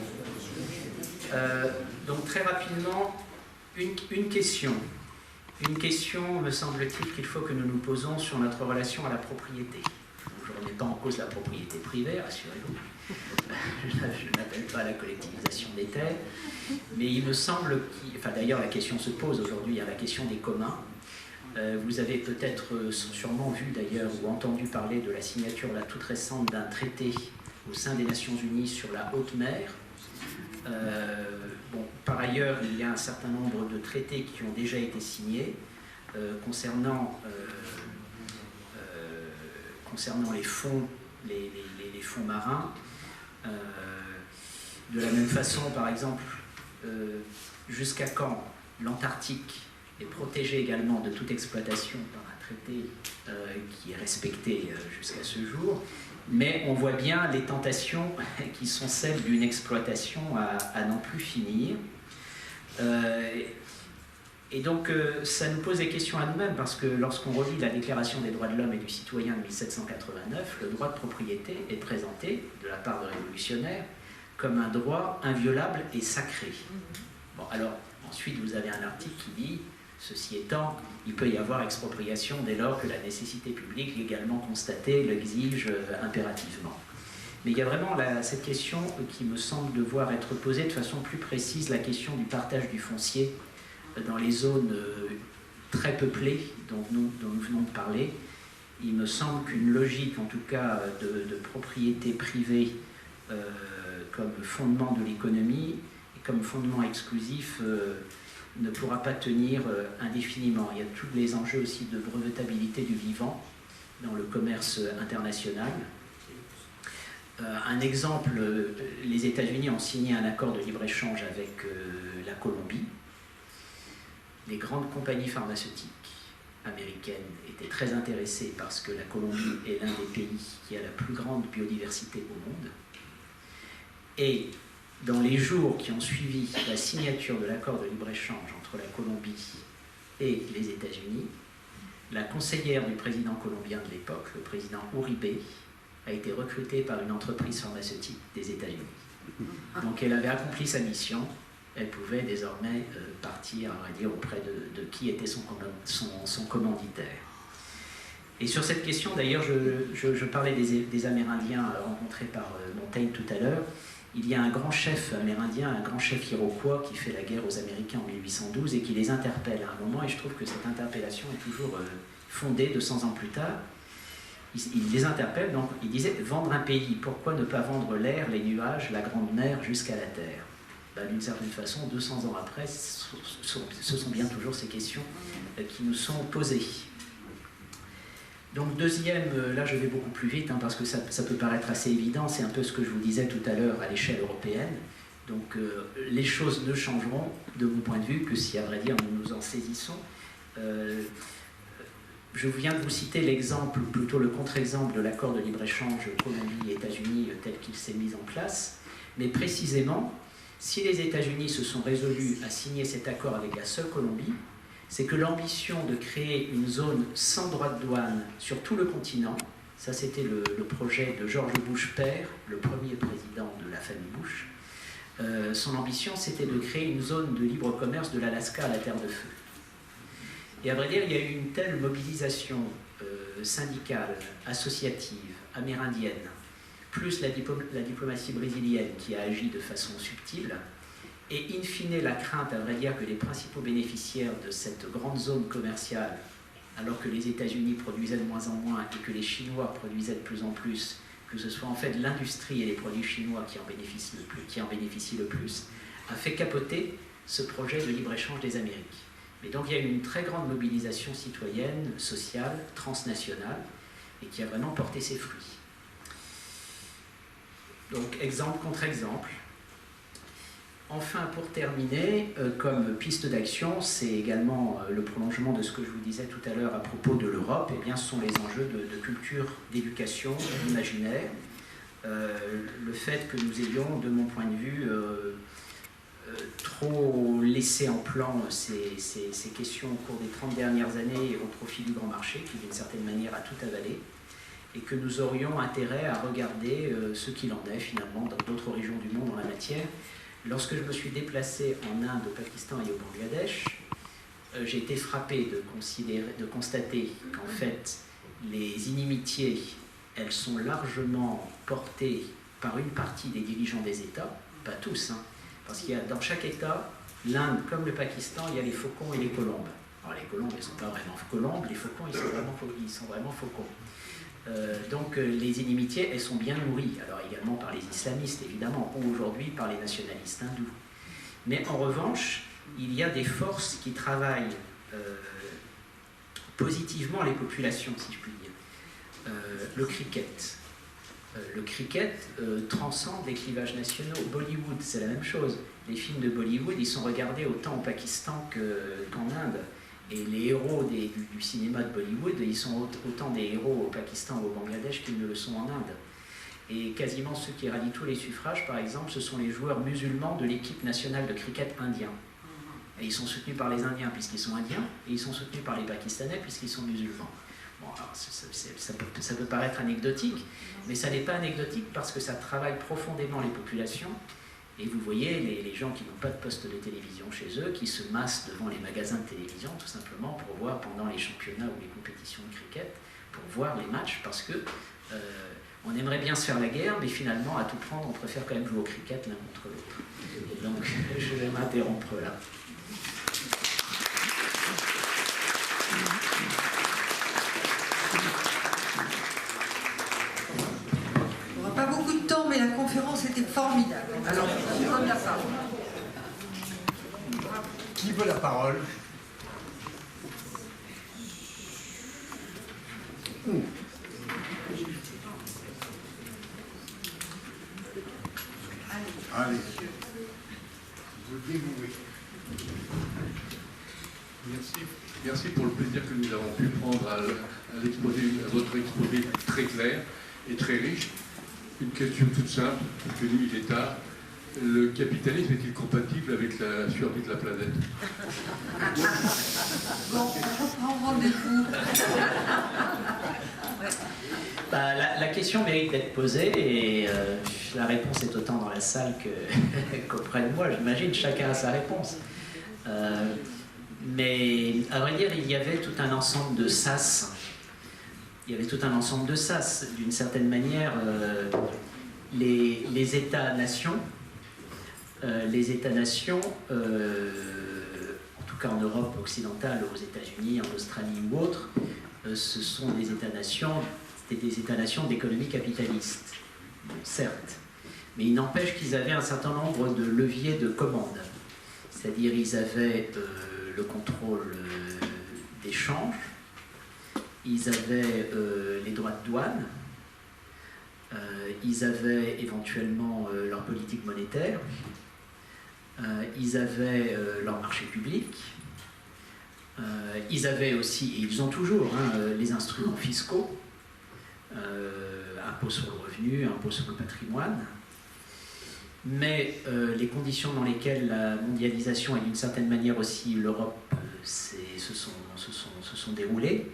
Speaker 2: Donc très rapidement, une question. Une question, me semble-t-il, qu'il faut que nous nous posons sur notre relation à la propriété. Je ne remets pas en cause la propriété privée, rassurez-vous. Je n'appelle pas à la collectivisation des terres, mais il me semble d'ailleurs la question se pose aujourd'hui, il y a la question des communs. Vous avez peut-être sûrement vu d'ailleurs ou entendu parler de la signature là, toute récente d'un traité au sein des Nations Unies sur la haute mer. Par ailleurs, il y a un certain nombre de traités qui ont déjà été signés concernant les fonds, les fonds marins. De la même façon, par exemple, jusqu'à quand l'Antarctique est protégée également de toute exploitation par un traité qui est respecté jusqu'à ce jour, mais on voit bien les tentations qui sont celles d'une exploitation à n'en plus finir. Et donc, ça nous pose des questions à nous-mêmes, parce que lorsqu'on relit la Déclaration des droits de l'homme et du citoyen de 1789, le droit de propriété est présenté, de la part de révolutionnaires, comme un droit inviolable et sacré. Bon, alors, ensuite, vous avez un article qui dit, ceci étant, il peut y avoir expropriation dès lors que la nécessité publique légalement constatée l'exige impérativement. Mais il y a vraiment cette question qui me semble devoir être posée de façon plus précise, la question du partage du foncier dans les zones très peuplées dont nous venons de parler. Il me semble qu'une logique, en tout cas, de propriété privée comme fondement de l'économie et comme fondement exclusif ne pourra pas tenir indéfiniment. Il y a tous les enjeux aussi de brevetabilité du vivant dans le commerce international. Un exemple, les États-Unis ont signé un accord de libre-échange avec la Colombie. Les grandes compagnies pharmaceutiques américaines étaient très intéressées parce que la Colombie est l'un des pays qui a la plus grande biodiversité au monde. Et dans les jours qui ont suivi la signature de l'accord de libre-échange entre la Colombie et les États-Unis, la conseillère du président colombien de l'époque, le président Uribe, a été recrutée par une entreprise pharmaceutique des États-Unis. Donc elle avait accompli sa mission, elle pouvait désormais partir, on va dire, auprès de qui était son commanditaire. Et sur cette question, d'ailleurs, je parlais des Amérindiens rencontrés par Montaigne tout à l'heure. Il y a un grand chef amérindien, un grand chef iroquois qui fait la guerre aux Américains en 1812 et qui les interpelle à un moment, et je trouve que cette interpellation est toujours fondée 200 ans plus tard. Il les interpelle, donc il disait « Vendre un pays, pourquoi ne pas vendre l'air, les nuages, la grande mer jusqu'à la terre ?» D'une certaine façon, 200 ans après, ce sont bien toujours ces questions qui nous sont posées. Donc deuxième, là je vais beaucoup plus vite, parce que ça peut paraître assez évident, c'est un peu ce que je vous disais tout à l'heure à l'échelle européenne. Donc les choses ne changeront, de mon point de vue, que si à vrai dire nous nous en saisissons. Je viens de vous citer l'exemple, ou plutôt le contre-exemple de l'accord de libre-échange Colombie-États-Unis tel qu'il s'est mis en place. Mais précisément, si les États-Unis se sont résolus à signer cet accord avec la seule Colombie, c'est que l'ambition de créer une zone sans droit de douane sur tout le continent, ça c'était le projet de George Bush père, le premier président de la famille Bush, son ambition c'était de créer une zone de libre commerce de l'Alaska à la Terre de Feu. Et à vrai dire, il y a eu une telle mobilisation syndicale, associative, amérindienne, plus la diplomatie brésilienne qui a agi de façon subtile, et in fine la crainte, à vrai dire, que les principaux bénéficiaires de cette grande zone commerciale, alors que les États-Unis produisaient de moins en moins et que les Chinois produisaient de plus en plus, que ce soit en fait l'industrie et les produits chinois qui en bénéficient le plus, a fait capoter ce projet de libre-échange des Amériques. Et donc il y a eu une très grande mobilisation citoyenne, sociale, transnationale, et qui a vraiment porté ses fruits. Donc exemple contre exemple. Enfin, pour terminer, comme piste d'action, c'est également le prolongement de ce que je vous disais tout à l'heure à propos de l'Europe, et bien ce sont les enjeux de culture, d'éducation, d'imaginaire. Le fait que nous ayons, de mon point de vue, trop laissé en plan ces questions au cours des 30 dernières années au profit du grand marché, qui d'une certaine manière a tout avalé, et que nous aurions intérêt à regarder ce qu'il en est finalement dans d'autres régions du monde en la matière. Lorsque je me suis déplacé en Inde, au Pakistan et au Bangladesh, j'ai été frappé de constater qu'en fait, les inimitiés, elles sont largement portées par une partie des dirigeants des États, pas tous, parce qu'il y a dans chaque État, l'Inde comme le Pakistan, il y a les faucons et les colombes. Alors les colombes, elles ne sont pas vraiment colombes, les faucons, ils sont vraiment faucons. Donc les inimitiés, elles sont bien nourries, alors également par les islamistes évidemment, ou aujourd'hui par les nationalistes hindous. Mais en revanche, il y a des forces qui travaillent positivement les populations, si je puis dire. Le cricket. Le cricket transcende les clivages nationaux. Bollywood, c'est la même chose. Les films de Bollywood, ils sont regardés autant au Pakistan qu'en Inde. Et les héros du cinéma de Bollywood, ils sont autant des héros au Pakistan ou au Bangladesh qu'ils ne le sont en Inde. Et quasiment ceux qui rallient tous les suffrages, par exemple, ce sont les joueurs musulmans de l'équipe nationale de cricket indien. Et ils sont soutenus par les Indiens puisqu'ils sont indiens, et ils sont soutenus par les Pakistanais puisqu'ils sont musulmans. Bon, alors, ça peut paraître anecdotique, mais ça n'est pas anecdotique parce que ça travaille profondément les populations. Et vous voyez les gens qui n'ont pas de poste de télévision chez eux, qui se massent devant les magasins de télévision tout simplement pour voir pendant les championnats ou les compétitions de cricket, pour voir les matchs, parce que on aimerait bien se faire la guerre, mais finalement, à tout prendre, on préfère quand même jouer au cricket l'un contre l'autre. Donc, je vais m'interrompre là.
Speaker 1: On n'aura pas beaucoup de temps, mais la conférence était formidable. Alors, qui donne la parole?
Speaker 3: Qui veut la parole? Allez. Vous le dévouez.
Speaker 6: Merci pour le plaisir que nous avons pu prendre à votre exposé très clair et très riche. Une question toute simple, parce que il est tard. Le capitalisme est-il compatible avec la survie de la planète?
Speaker 1: Bon, on reprend rendez-vous.
Speaker 2: Bah, la question mérite d'être posée et la réponse est autant dans la salle qu'auprès de moi. J'imagine chacun a sa réponse. Mais à vrai dire, il y avait tout un ensemble de sas. D'une certaine manière, les États-nations, en tout cas en Europe occidentale, aux États-Unis, en Australie ou autres, ce sont des États-nations d'économie capitaliste, bon, certes. Mais il n'empêche qu'ils avaient un certain nombre de leviers de commande. C'est-à-dire ils avaient le contrôle des changes, ils avaient les droits de douane, ils avaient éventuellement leur politique monétaire, ils avaient leur marché public, ils avaient aussi, et ils ont toujours, les instruments fiscaux, impôt sur le revenu, impôt sur le patrimoine. Mais les conditions dans lesquelles la mondialisation et d'une certaine manière aussi l'Europe se sont déroulées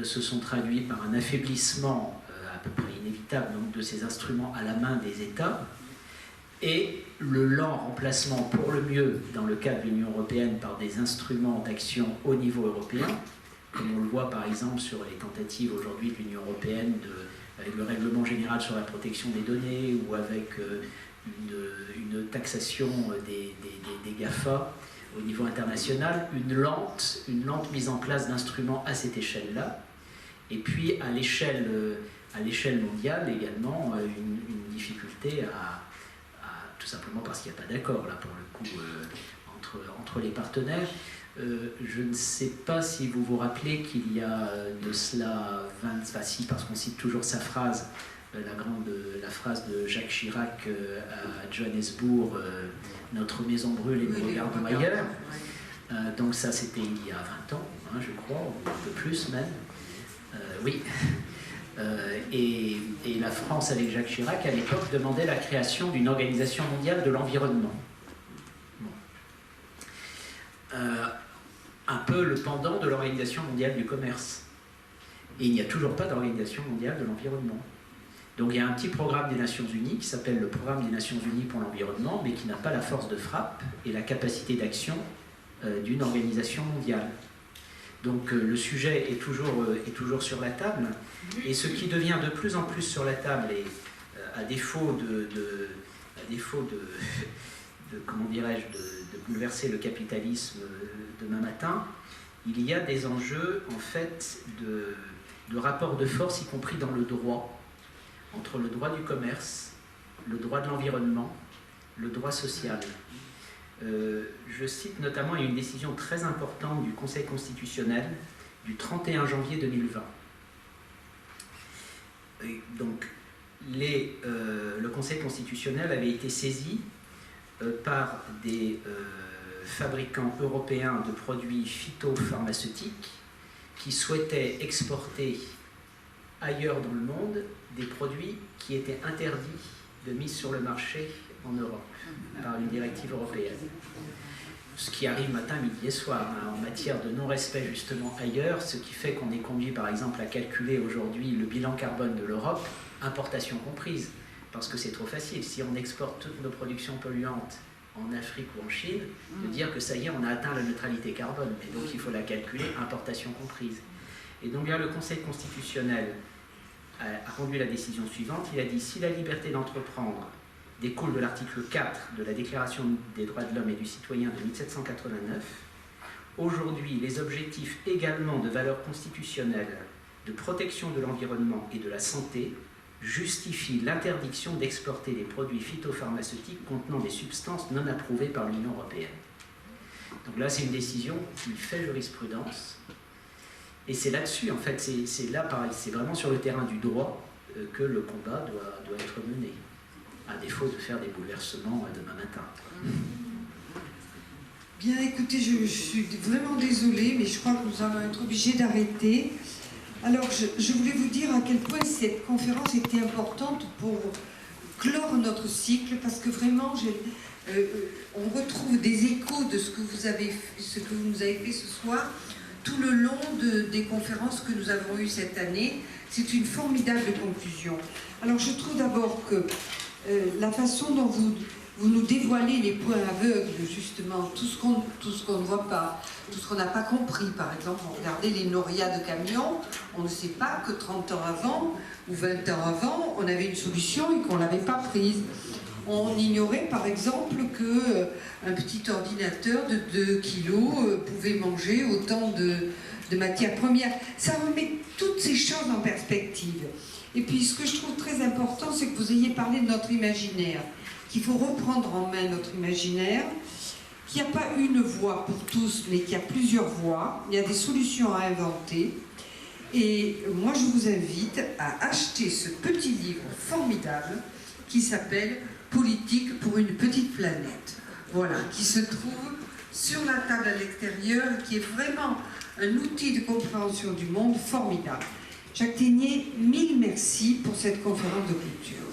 Speaker 2: se sont traduits par un affaiblissement à peu près inévitable donc, de ces instruments à la main des États et le lent remplacement pour le mieux dans le cas de l'Union européenne par des instruments d'action au niveau européen, comme on le voit par exemple sur les tentatives aujourd'hui de l'Union européenne avec le règlement général sur la protection des données ou avec une taxation des GAFA au niveau international, une lente mise en place d'instruments à cette échelle-là, et puis à l'échelle mondiale également une difficulté tout simplement parce qu'il n'y a pas d'accord là pour le coup entre les partenaires. Je ne sais pas si vous vous rappelez qu'il y a de cela 20, si, parce qu'on cite toujours sa phrase, la phrase de Jacques Chirac à Johannesburg, notre maison brûle et nous regardons ailleurs. Donc ça c'était il y a 20 ans, je crois, ou un peu plus même. Oui. Et la France avec Jacques Chirac à l'époque demandait la création d'une organisation mondiale de l'environnement. Bon. Un peu le pendant de l'Organisation mondiale du commerce. Et il n'y a toujours pas d'Organisation mondiale de l'environnement. Donc il y a un petit programme des Nations Unies qui s'appelle le Programme des Nations Unies pour l'environnement, mais qui n'a pas la force de frappe et la capacité d'action d'une organisation mondiale. Donc le sujet est toujours sur la table, et ce qui devient de plus en plus sur la table, et à défaut de comment dirais-je, de bouleverser le capitalisme demain matin, il y a des enjeux en fait de rapport de force, y compris dans le droit, entre le droit du commerce, le droit de l'environnement, le droit social. Je cite notamment une décision très importante du Conseil constitutionnel du 31 janvier 2020. Et donc, le Conseil constitutionnel avait été saisi par des fabricants européens de produits phytopharmaceutiques qui souhaitaient exporter ailleurs dans le monde des produits qui étaient interdits de mise sur le marché en Europe par une directive européenne. ce qui arrive matin, midi et soir, hein, en matière de non-respect justement ailleurs, ce qui fait qu'on est conduit par exemple à calculer aujourd'hui le bilan carbone de l'Europe, importation comprise, parce que c'est trop facile. Si on exporte toutes nos productions polluantes en Afrique ou en Chine, de dire que ça y est, on a atteint la neutralité carbone, mais donc il faut la calculer, importation comprise. Et donc là, le Conseil constitutionnel a rendu la décision suivante, il a dit si la liberté d'entreprendre découle de l'article 4 de la Déclaration des droits de l'homme et du citoyen de 1789. Aujourd'hui, les objectifs également de valeur constitutionnelle, de protection de l'environnement et de la santé justifient l'interdiction d'exporter des produits phytopharmaceutiques contenant des substances non approuvées par l'Union européenne. Donc là, c'est une décision qui fait jurisprudence. Et c'est là-dessus, en fait, c'est là, pareil, c'est vraiment sur le terrain du droit que le combat doit être mené, à défaut de faire des bouleversements demain matin.
Speaker 1: Bien, écoutez, je suis vraiment désolée, mais je crois que nous allons être obligés d'arrêter. Alors, je voulais vous dire à quel point cette conférence était importante pour clore notre cycle, parce que vraiment, on retrouve des échos de ce que vous nous avez fait ce soir, tout le long des conférences que nous avons eues cette année. C'est une formidable conclusion. Alors, je trouve d'abord que la façon dont vous nous dévoilez les points aveugles, justement, tout ce qu'on ne voit pas, tout ce qu'on n'a pas compris. Par exemple, on regardait les norias de camions, on ne sait pas que 30 ans avant ou 20 ans avant, on avait une solution et qu'on ne l'avait pas prise. On ignorait par exemple qu'un petit ordinateur de 2 kilos pouvait manger autant de matières premières. Ça remet toutes ces choses en perspective. Et puis ce que je trouve très important, c'est que vous ayez parlé de notre imaginaire, qu'il faut reprendre en main notre imaginaire, qu'il n'y a pas une voie pour tous, mais qu'il y a plusieurs voies, il y a des solutions à inventer. Et moi je vous invite à acheter ce petit livre formidable qui s'appelle « Politique pour une petite planète ». Voilà, qui se trouve sur la table à l'extérieur, qui est vraiment un outil de compréhension du monde formidable. Jacques Ténier, 1000 merci pour cette conférence de culture.